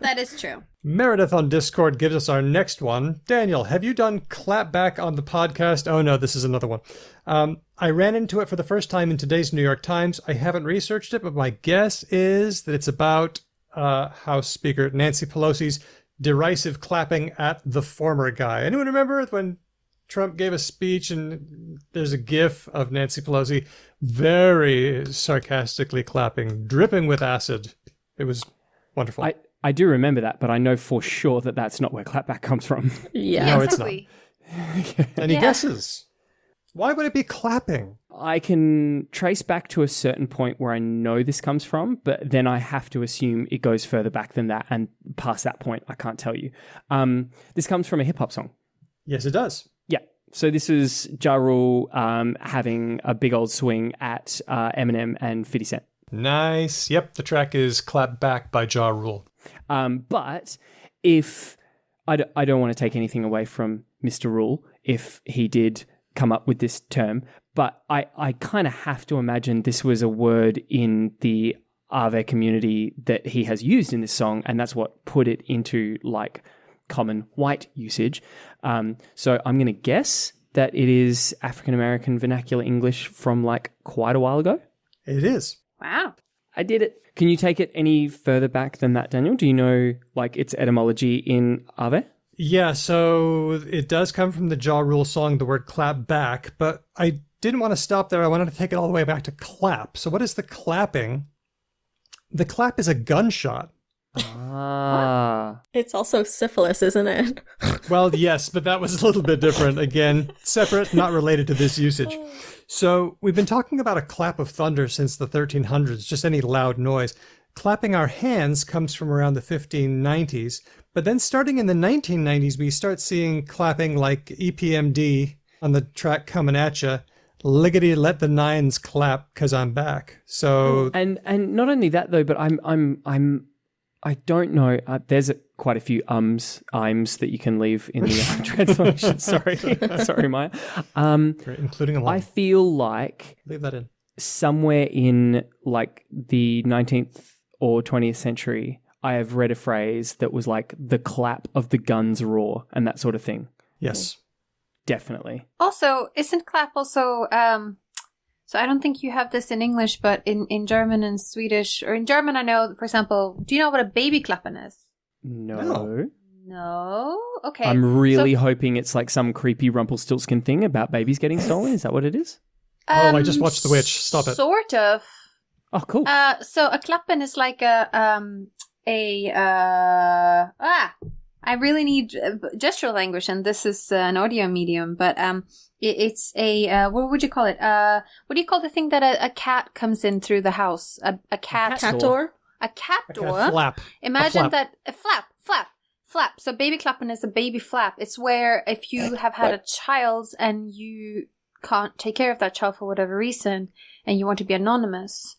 That is true. Meredith on Discord gives us our next one. Daniel, have you done clapback on the podcast? Oh no, this is another one. I ran into it for the first time in today's New York Times. I haven't researched it, but my guess is that it's about House Speaker Nancy Pelosi's derisive clapping at the former guy. Anyone remember when Trump gave a speech, and there's a gif of Nancy Pelosi very sarcastically clapping, dripping with acid. It was wonderful. I do remember that, but I know for sure that that's not where clapback comes from. Yeah. No, it's not. Exactly. Any guesses? Why would it be clapping? I can trace back to a certain point where I know this comes from, but then I have to assume it goes further back than that, and past that point, I can't tell you. This comes from a hip-hop song. Yes, it does. Yeah. So this is Ja Rule having a big old swing at Eminem and 50 Cent. Nice. Yep, the track is Clap Back by Ja Rule. But if I don't want to take anything away from Mr. Rule if he did come up with this term, but I kind of have to imagine this was a word in the Ave community that he has used in this song, and that's what put it into like common white usage. So I'm going to guess that it is African-American vernacular English from like quite a while ago. It is. Wow. I did it. Can you take it any further back than that, Daniel? Do you know like its etymology in Ave? Yeah, so it does come from the Ja Rule song, the word clap back, but I didn't want to stop there. I wanted to take it all the way back to clap. So what is the clapping? The clap is a gunshot. Ah. It's also syphilis, isn't it? Well, yes, but that was a little bit different. Again, separate, not related to this usage. So we've been talking about a clap of thunder since the 1300s, just any loud noise. Clapping our hands comes from around the 1590s, but then starting in the 1990s, we start seeing clapping like EPMD on the track Coming At Ya, liggity let the nines clap 'cause I'm back. So And not only that though, but I don't know. There's quite a few ims that you can leave in the translation. Sorry, Maya. including a line. I feel like Leave that in. somewhere in like the 19th or 20th century, I have read a phrase that was like the clap of the guns roar and that sort of thing. Yes. Definitely. Also, isn't clap also, so I don't think you have this in English, but in German and Swedish, or in German I know, for example, do you know what a baby clapping is? No. No? Okay. I'm really hoping it's like some creepy Rumpelstiltskin thing about babibies getting stolen. Is that what it is? I just watched The Witch. Stop it. Sort of. Oh, cool. So a klappen is like I really need gestural language, and this is an audio medium, but it's a what would you call it? What do you call the thing that a cat comes in through the house? A cat door? A cat door. Flap. Imagine that a flap. So baby clapping is a baby flap. It's where if you have had a child and you can't take care of that child for whatever reason, and you want to be anonymous,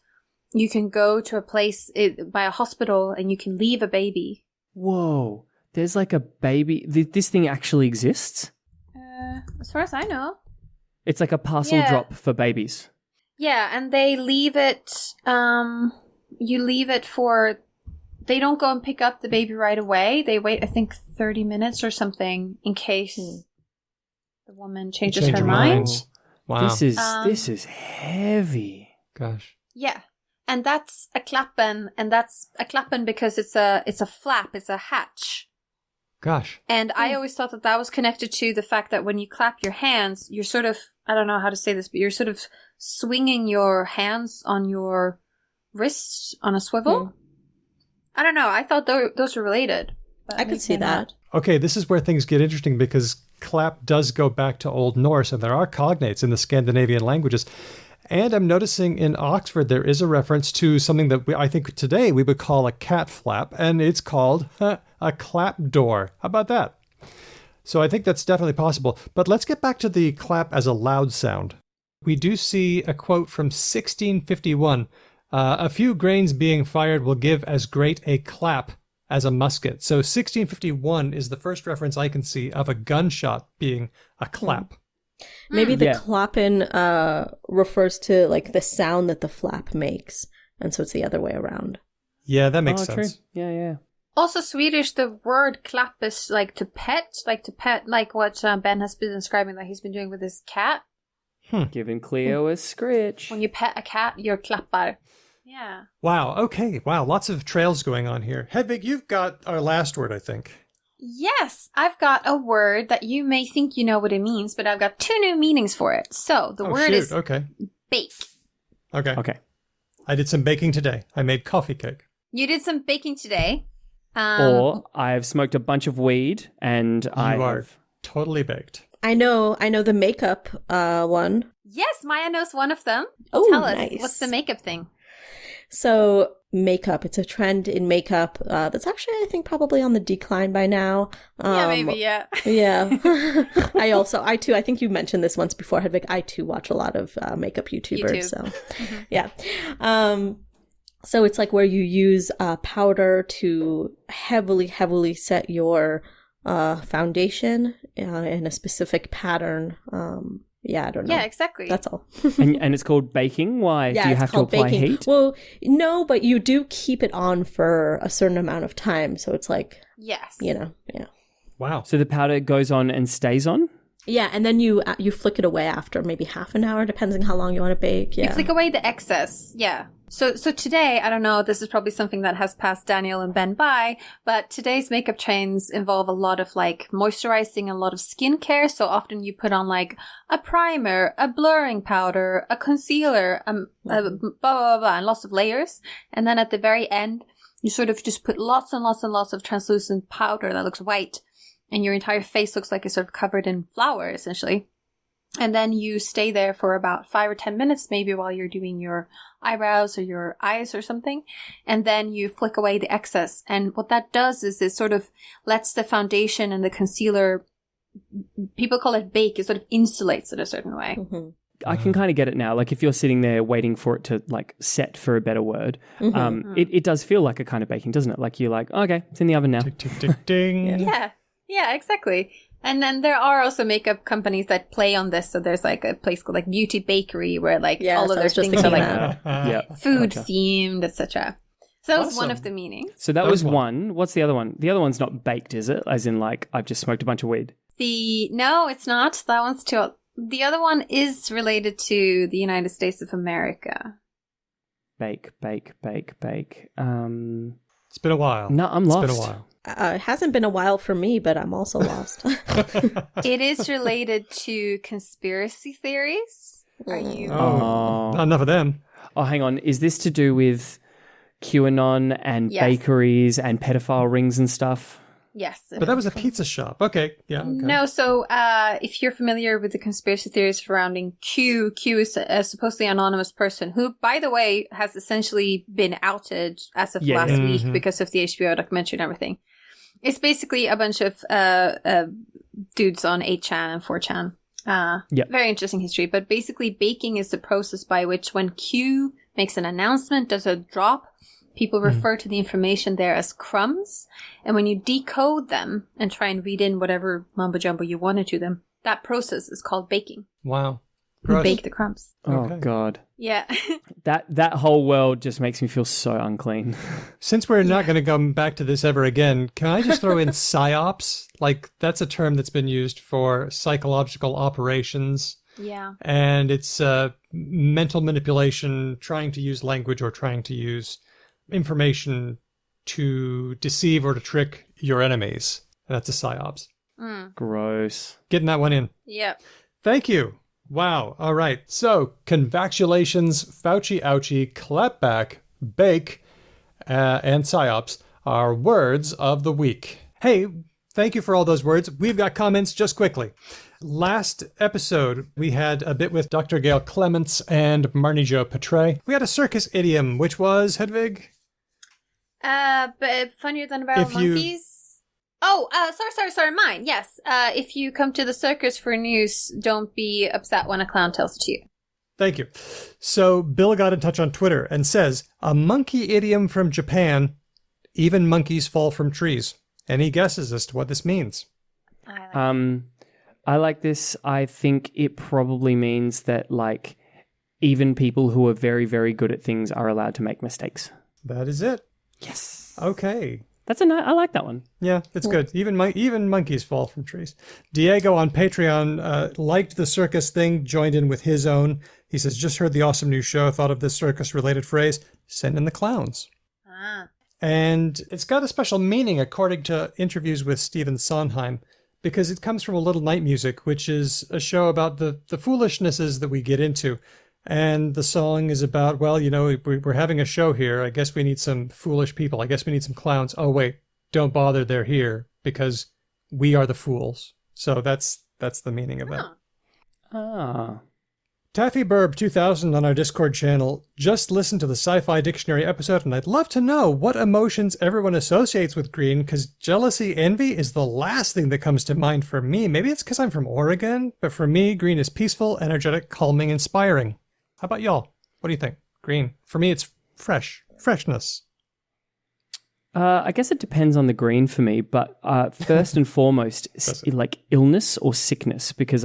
you can go to a place by a hospital and you can leave a baby. Whoa. There's like a baby. This thing actually exists? As far as I know. It's like a parcel drop for babies. Yeah, and they leave it, you leave it for, they don't go and pick up the baby right away. They wait, I think, 30 minutes or something in case the woman changes her mind. Wow. This is heavy. Gosh. Yeah. And that's a klappen, because it's a flap, it's a hatch. Gosh. And I always thought that was connected to the fact that when you clap your hands, you're sort of, I don't know how to say this, but you're sort of swinging your hands on your wrists on a swivel. I don't know. I thought those were related. I could see that. Okay, this is where things get interesting because clap does go back to Old Norse, and there are cognates in the Scandinavian languages. And I'm noticing in Oxford there is a reference to something that I think today we would call a cat flap, and it's called a clap door. How about that? So I think that's definitely possible. But let's get back to the clap as a loud sound. We do see a quote from 1651. A few grains being fired will give as great a clap as a musket. So 1651 is the first reference I can see of a gunshot being a clap. Maybe the clapping refers to like the sound that the flap makes, and so it's the other way around. Yeah, that makes sense. True. Yeah. Also, Swedish, the word clap is like to pet, like what Ben has been describing that he's been doing with his cat. Giving Cleo a scritch. When you pet a cat, you're klappar. Yeah. Wow, okay. Wow, lots of trails going on here. Hedvig, you've got our last word, I think. Yes, I've got a word that you may think you know what it means, but I've got 2 new meanings for it. So the word is Okay. bake. Okay. I did some baking today. I made coffee cake. You did some baking today. Or I've smoked a bunch of weed and You are I've... totally baked. I know the makeup one. Yes, Maya knows one of them. Oh, Tell us, nice. what's the makeup thing? So makeup, it's a trend in makeup that's actually, I think, probably on the decline by now. Yeah, maybe, yeah. Yeah. I think you mentioned this once before, Hedvig. I too watch a lot of makeup YouTubers. YouTube. So yeah. So it's like where you use powder to heavily set your foundation in a specific pattern. Yeah, I don't know. Yeah, exactly. That's all. and it's called baking. Why? Yeah, Do you it's have to called apply baking. heat? Well, no, but you do keep it on for a certain amount of time. So it's like, Yes. yeah. Wow. So the powder goes on and stays on? Yeah, and then you flick it away after maybe half an hour, depending how long you want to bake. Yeah. You flick away the excess. Yeah. So today, I don't know, this is probably something that has passed Daniel and Ben by, but today's makeup trends involve a lot of like moisturizing, a lot of skincare. So often you put on like a primer, a blurring powder, a concealer, blah, blah, blah, and lots of layers. And then at the very end, you sort of just put lots and lots and lots of translucent powder that looks white. And your entire face looks like it's sort of covered in flour, essentially. And then you stay there for about 5 or 10 minutes, maybe while you're doing your eyebrows or your eyes or something. And then you flick away the excess. And what that does is it sort of lets the foundation and the concealer, people call it bake, it sort of insulates it a certain way. Mm-hmm. I can kind of get it now. Like if you're sitting there waiting for it to like set, for a better word, it does feel like a kind of baking, doesn't it? Like you're like, okay, it's in the oven now. Tick, tick, tick, ding. Yeah, exactly. And then there are also makeup companies that play on this. So there's like a place called like Beauty Bakery where like all of their things are like Yeah. food Gotcha. themed, etc. So that was one Awesome. of the meanings. So that was one. What's the other one? The other one's not baked, is it? As in like I've just smoked a bunch of weed. No, it's not. That one's too. The other one is related to the United States of America. Bake. It's been a while. No, I'm lost. It's been a while. It hasn't been a while for me, but I'm also lost. It is related to conspiracy theories. Are you? Oh. Not enough of them. Oh, hang on. Is this to do with QAnon and Yes. bakeries and pedophile rings and stuff? Yes. But that was a pizza shop. Okay. Yeah. Okay. No, so if you're familiar with the conspiracy theories surrounding Q is a supposedly anonymous person who, by the way, has essentially been outed as of Yeah, last yeah. week because of the HBO documentary and everything. It's basically a bunch of dudes on 8chan and 4chan. Yep. Very interesting history. But basically, baking is the process by which when Q makes an announcement, does a drop, people refer to the information there as crumbs. And when you decode them and try and read in whatever mumbo-jumbo you wanted to them, that process is called baking. Wow. You Gross. bake the crumbs. Oh, Okay. God. Yeah. That whole world just makes me feel so unclean. Since we're not going to come back to this ever again, can I just throw in psyops? Like, that's a term that's been used for psychological operations. Yeah. And it's mental manipulation, trying to use language or trying to use information to deceive or to trick your enemies. And that's a psyops. Gross. Getting that one in. Yep. Thank you. Wow. All right. So, convaculations, Fauci ouchie, clapback, bake, and psyops are words of the week. Hey, thank you for all those words. We've got comments just quickly. Last episode, we had a bit with Dr. Gail Clements and Marnie Jo Petray. We had a circus idiom, which was, Hedvig? But funnier than a barrel of If you- monkeys. Oh, sorry, mine. Yes. If you come to the circus for news, don't be upset when a clown tells it to you. Thank you. So Bill got in touch on Twitter and says, a monkey idiom from Japan, even monkeys fall from trees. Any guesses as to what this means? I like this. I think it probably means that like even people who are very, very good at things are allowed to make mistakes. That is it. Yes. Okay. That's I like that one. Yeah, it's good. Even monkeys fall from trees. Diego on Patreon liked the circus thing, joined in with his own. He says, just heard the awesome new show, thought of this circus-related phrase, send in the clowns. And it's got a special meaning according to interviews with Stephen Sondheim, because it comes from A Little Night Music, which is a show about the foolishnesses that we get into. And the song is about, well, you know, we're having a show here. I guess we need some foolish people. I guess we need some clowns. Oh, wait, don't bother. They're here because we are the fools. So that's the meaning of that. Ah. Taffy Burb 2000 on our Discord channel just listened to the Sci-Fi Dictionary episode, and I'd love to know what emotions everyone associates with green, because jealousy, envy is the last thing that comes to mind for me. Maybe it's because I'm from Oregon, but for me, green is peaceful, energetic, calming, inspiring. How about y'all? What do you think? Green. For me, it's freshness. I guess it depends on the green for me, but first and foremost, like illness or sickness, because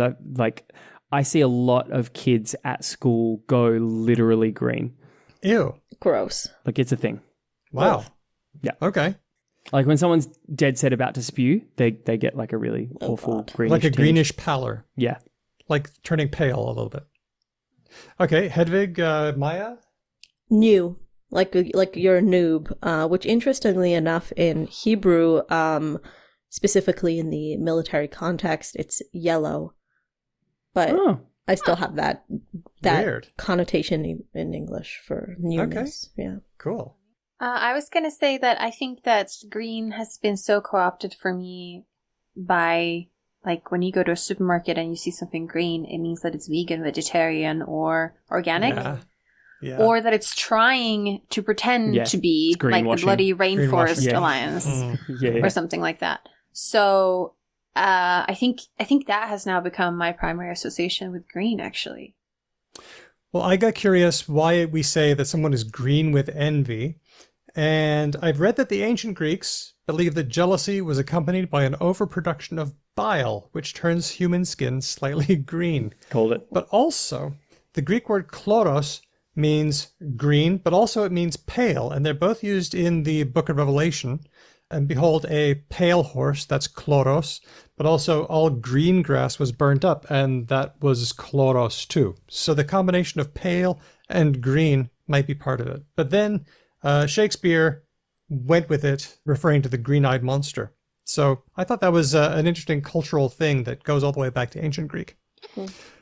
I see a lot of kids at school go literally green. Ew. Gross. Like it's a thing. Wow. Ugh. Yeah. Okay. Like when someone's dead set about to spew, they get like a really awful greenish Like a tinge. greenish pallor. Yeah. Like turning pale a little bit. Okay, Hedvig, Maya? New. Like you're a noob, which interestingly enough in Hebrew, specifically in the military context, it's yellow. But I still have that Weird. connotation in English for newness. Okay. Yeah. Cool. I was going to say that I think that green has been so co-opted for me by, like, when you go to a supermarket and you see something green, it means that it's vegan, vegetarian, or organic. Yeah. Or that it's trying to pretend to be like the Bloody Rainforest Alliance or something like that. So I think that has now become my primary association with green, actually. Well, I got curious why we say that someone is green with envy. And I've read that the ancient Greeks believed that jealousy was accompanied by an overproduction of bile, which turns human skin slightly green. Called it. But also, the Greek word chloros means green, but also it means pale. And they're both used in the Book of Revelation. And behold, a pale horse, that's chloros. But also all green grass was burnt up, and that was chloros too. So the combination of pale and green might be part of it. But then Shakespeare went with it, referring to the green-eyed monster. So I thought that was an interesting cultural thing that goes all the way back to ancient Greek.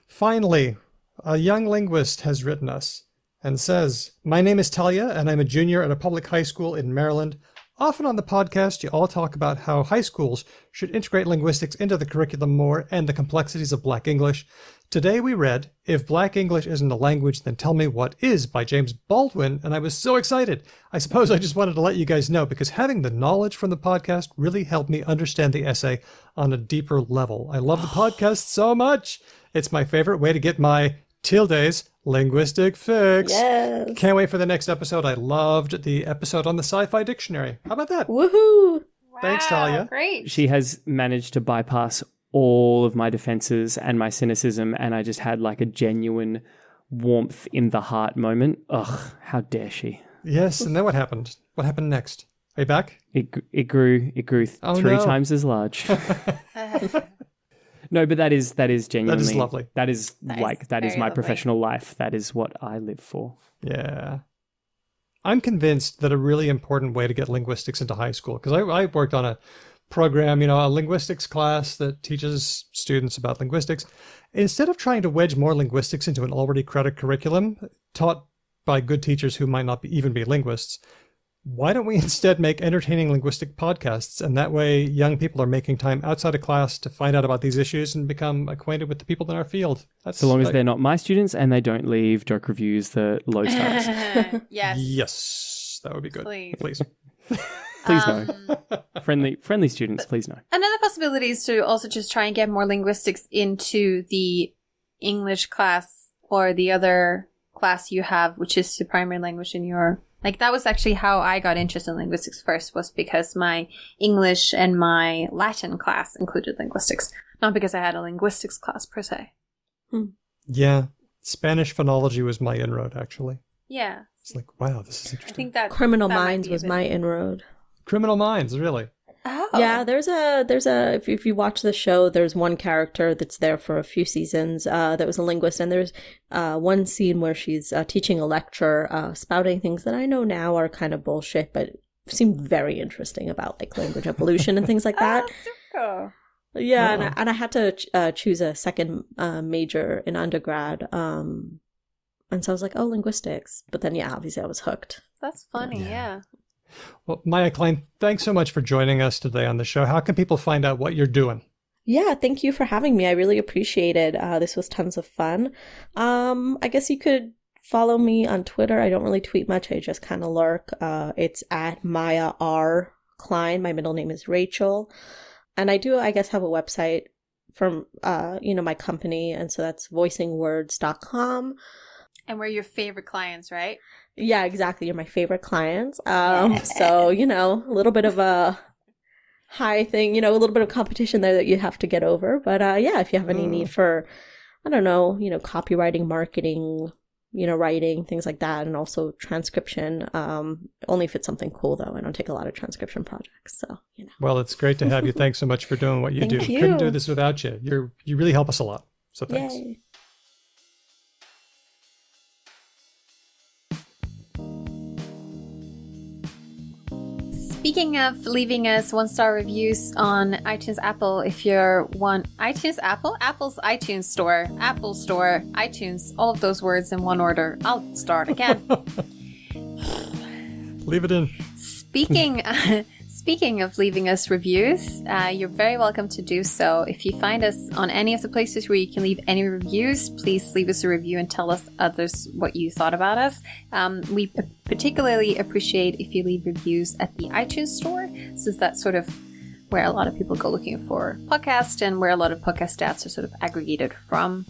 Finally, a young linguist has written us and says, "My name is Talia, and I'm a junior at a public high school in Maryland. Often on the podcast, you all talk about how high schools should integrate linguistics into the curriculum more and the complexities of Black English. Today we read, 'If Black English isn't a language, then tell me what is,' by James Baldwin, and I was so excited. I suppose I just wanted to let you guys know, because having the knowledge from the podcast really helped me understand the essay on a deeper level. I love the podcast so much. It's my favorite way to get my tildes linguistic fix. Yes. Can't wait for the next episode. I loved the episode on the Sci-Fi Dictionary. How about that? Woohoo! Thanks, Talia. Great. She has managed to bypass all of my defenses and my cynicism, and I just had like a genuine warmth in the heart moment. Ugh, how dare she? Yes, and then what happened? What happened next? Are you back? It grew three times as large. No, but that is genuinely, that is lovely. That is my lovely. professional life. That is what I live for. Yeah. I'm convinced that a really important way to get linguistics into high school, because I worked on a program, a linguistics class that teaches students about linguistics. Instead of trying to wedge more linguistics into an already crowded curriculum taught by good teachers who might not even be linguists, why don't we instead make entertaining linguistic podcasts? And that way young people are making time outside of class to find out about these issues and become acquainted with the people in our field. That's so long as they're not my students and they don't leave joke reviews that low stars. Yes. Yes, that would be good. Please. Please no. Friendly students, please no. Another possibility is to also just try and get more linguistics into the English class or the other class you have, which is the primary language in your... Like, that was actually how I got interested in linguistics first, was because my English and my Latin class included linguistics. Not because I had a linguistics class, per se. Yeah. Spanish phonology was my inroad, actually. Yeah. It's like, wow, this is I interesting. think that Criminal that might Minds be a was bit- my inroad. Criminal Minds, really. Oh. Yeah, there's a if you watch the show, there's one character that's there for a few seasons that was a linguist, and there's one scene where she's teaching a lecture, spouting things that I know now are kind of bullshit, but seemed very interesting about like language evolution and things like that. Super. Yeah, and I had to choose a second major in undergrad. And so I was like, oh, linguistics. But then, yeah, obviously I was hooked. That's funny, yeah. Well, Maya Klein, thanks so much for joining us today on the show. How can people find out what you're doing? Yeah, thank you for having me. I really appreciate it. This was tons of fun. I guess you could follow me on Twitter. I don't really tweet much. I just kind of lurk. It's at Maya R. Klein. My middle name is Rachel. And I do, I guess, have a website from, my company. And so that's voicingwords.com. And we're your favorite clients, right? Yeah, exactly. You're my favorite clients. Yes. So, a little bit of a high thing, a little bit of competition there that you have to get over. But yeah, if you have any need for, I don't know, copywriting, marketing, writing, things like that, and also transcription. Only if it's something cool, though. I don't take a lot of transcription projects, so, Well, it's great to have you. Thanks so much for doing what you do. Thank you. Couldn't do this without you. You really help us a lot. So thanks. Yay. Speaking of leaving us 1-star reviews on iTunes Apple, if you're iTunes Apple? Apple's iTunes Store, Apple Store, iTunes, all of those words in one order. I'll start again. Leave it in. Speaking of leaving us reviews, you're very welcome to do so. If you find us on any of the places where you can leave any reviews, please leave us a review and tell us others what you thought about us. We particularly appreciate if you leave reviews at the iTunes Store, since that's sort of where a lot of people go looking for podcasts and where a lot of podcast stats are sort of aggregated from.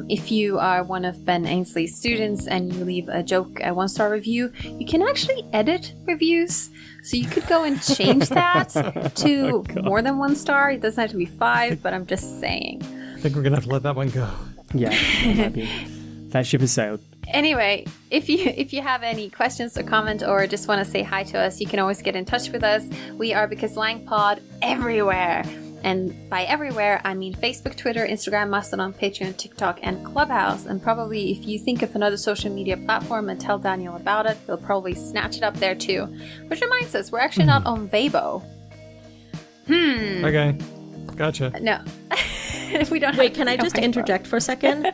If you are one of Ben Ainsley's students and you leave a joke, a 1-star review, you can actually edit reviews. So you could go and change that to more than 1 star. It doesn't have to be 5, but I'm just saying. I think we're going to have to let that one go. Yeah, that might be. That ship has sailed. Anyway, if you have any questions or comment or just want to say hi to us, you can always get in touch with us. We are Because Lang Pod everywhere. And by everywhere, I mean Facebook, Twitter, Instagram, Mastodon, Patreon, TikTok, and Clubhouse. And probably if you think of another social media platform and tell Daniel about it, he'll probably snatch it up there too. Which reminds us, we're actually not on Weibo. Okay. Gotcha. No. We don't. Wait, can I just interject for a second?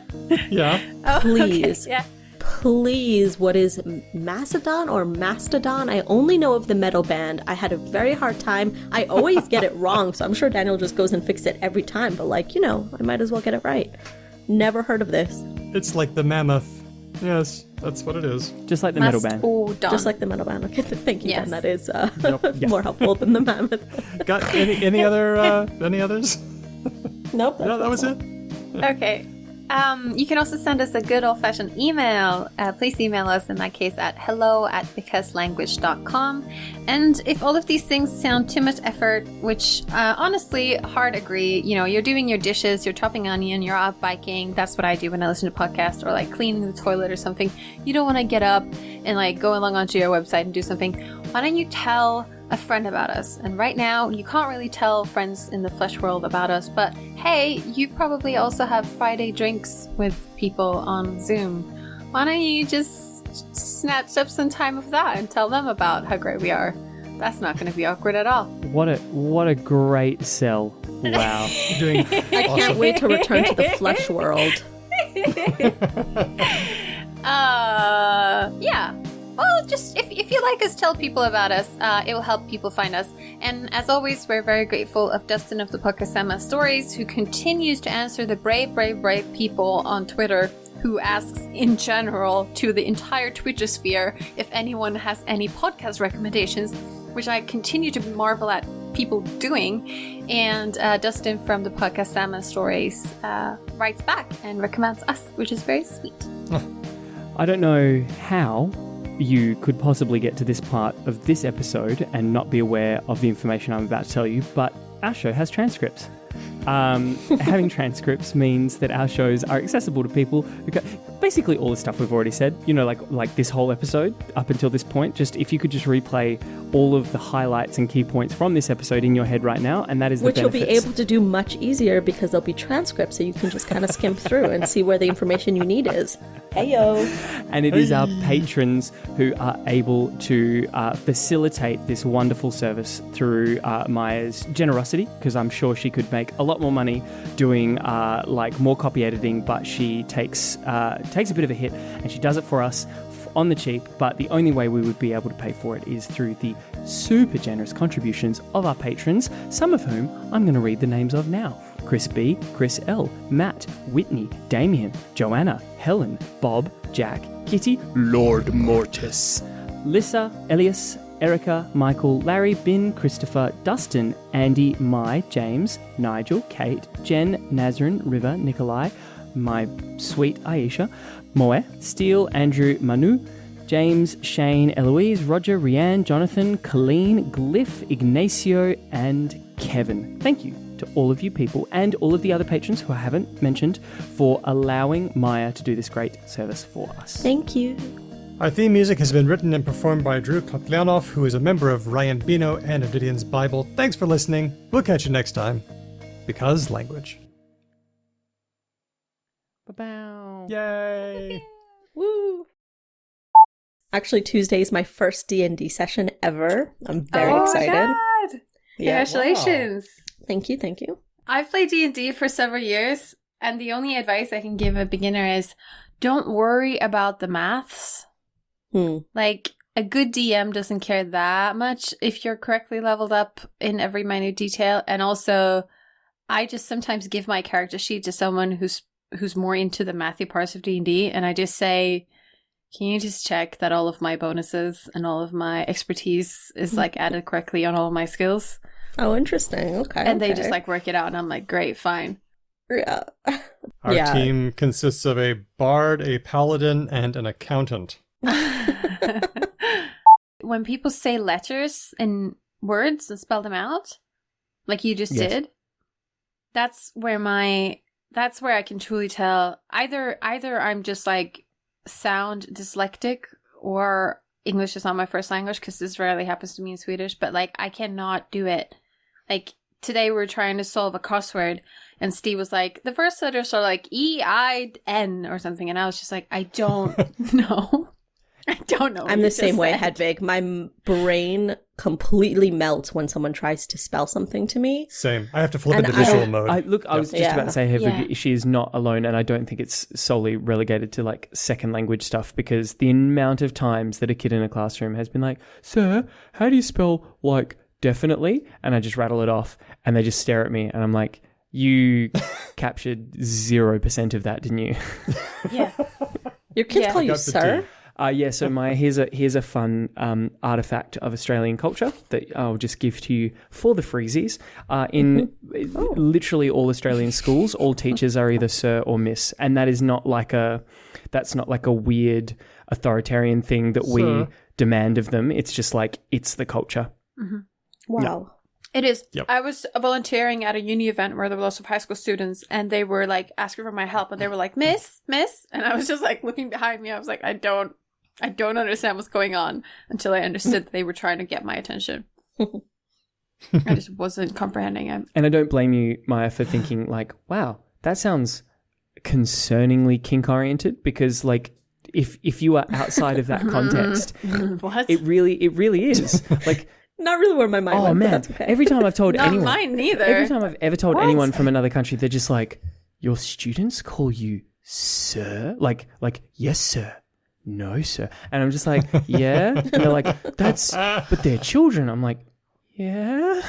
Yeah. Oh, Please. Okay. Yeah. Please, what is Mastodon or Mastodon? I only know of the metal band. I had a very hard time. I always get it wrong, so I'm sure Daniel just goes and fixes it every time. But I might as well get it right. Never heard of this. It's like the mammoth. Yes, that's what it is. Just like the metal band. Just like the metal band. Okay, thank you, Yes. Dan. That is Yep. more helpful than the mammoth. Got any others? Nope. No, that was it. Okay. You can also send us a good old-fashioned email. Please email us, in that case, at hello@becauselanguage.com. And if all of these things sound too much effort, which honestly, hard agree, you're doing your dishes, you're chopping onion, you're out biking. That's what I do when I listen to podcasts, or like cleaning the toilet or something. You don't want to get up and go along onto your website and do something. Why don't you tell a friend about us? And right now, you can't really tell friends in the flesh world about us, but hey, you probably also have Friday drinks with people on Zoom. Why don't you just snatch up some time of that and tell them about how great we are? That's not going to be awkward at all. What a great sell. Wow. Doing I can't wait to return to the flesh world. Yeah. Well, just if you like us, tell people about us. It will help people find us. And as always, we're very grateful of Dustin of the Podcast Stories, who continues to answer the brave people on Twitter who asks in general to the entire Twitter sphere if anyone has any podcast recommendations, which I continue to marvel at people doing. And Dustin from the Podcast Stories writes back and recommends us, which is very sweet. I don't know how you could possibly get to this part of this episode and not be aware of the information I'm about to tell you, but our show has transcripts. Having transcripts means that our shows are accessible to people who basically all the stuff we've already said, like this whole episode up until this point. Just if you could just replay all of the highlights and key points from this episode in your head right now, and that is the Which benefits. you'll be able to do much easier because there'll be transcripts, so you can just kind of skim through and see where the information you need is. Heyo. And it is our patrons who are able to facilitate this wonderful service through Maya's generosity, because I'm sure she could make a lot more money doing like more copy editing, but she takes a bit of a hit, and she does it for us on the cheap. But the only way we would be able to pay for it is through the super generous contributions of our patrons, some of whom I'm going to read the names of now. Chris B, Chris L, Matt, Whitney, Damien, Joanna, Helen, Bob, Jack, Kitty, Lord Mortis, Lissa, Elias, Erica, Michael, Larry, Bin, Christopher, Dustin, Andy, Mai, James, Nigel, Kate, Jen, Nazrin, River, Nikolai, my sweet Aisha, Moe, Steele, Andrew, Manu, James, Shane, Eloise, Roger, Rianne, Jonathan, Colleen, Glyph, Ignacio, and Kevin. Thank you to all of you people and all of the other patrons who I haven't mentioned for allowing Maya to do this great service for us. Thank you. Our theme music has been written and performed by Drew Kotlyanov, who is a member of Ryan Bino and Obsidian's Bible. Thanks for listening. We'll catch you next time. Because language. Ba-bow. Yay! Woo! Actually, Tuesday is my first D&D session ever. I'm very excited. My God. Yeah. Congratulations. Thank you, thank you. I've played D&D for several years, and the only advice I can give a beginner is don't worry about the maths. Like, a good DM doesn't care that much if you're correctly leveled up in every minute detail. And also, I just sometimes give my character sheet to someone who's more into the mathy parts of D&D, and I just say, can you just check that all of my bonuses and all of my expertise is like added correctly on all of my skills? Oh, interesting. Okay. And they just like work it out, and I'm like, great, fine. Yeah. Our team consists of a bard, a paladin, and an accountant. When people say letters and words and spell them out, like you just did, that's where I can truly tell either I'm just like sound dyslexic, or English is not my first language, because this rarely happens to me in Swedish, but like I cannot do it. Like today we were trying to solve a crossword, and Steve was like, the first letters are like E-I-N or something, and I was just like, I don't know. I don't know. I'm the same way, Hedvig. My brain completely melts when someone tries to spell something to me. Same. I have to flip into visual mode. I was just about to say, Hedvig, she is not alone, and I don't think it's solely relegated to like second language stuff, because the amount of times that a kid in a classroom has been like, sir, how do you spell like definitely? And I just rattle it off, and they just stare at me, and I'm like, you captured 0% of that, didn't you? Yeah. Your kids call you sir? So here's a fun artifact of Australian culture that I'll just give to you for the freezies. In literally all Australian schools, all teachers are either sir or miss, and that's not like a weird authoritarian thing that we demand of them. It's just like, it's the culture. Mm-hmm. Wow. Yeah. It is. Yep. I was volunteering at a uni event where there were lots of high school students, and they were like asking for my help, and they were like, Miss, and I was just like looking behind me. I was like, I don't understand what's going on, until I understood that they were trying to get my attention. I just wasn't comprehending it. And I don't blame you, Maya, for thinking like, wow, that sounds concerningly kink-oriented, because like if you are outside of that context, What? it really is. Like, not really where my mind went, man. but that's okay. Every time I've told Not anyone, mine neither. Every time I've ever told anyone from another country, they're just like, your students call you sir? Like, yes, sir. No, sir. And I'm just like, yeah. And they're like, but they're children. I'm like, yeah.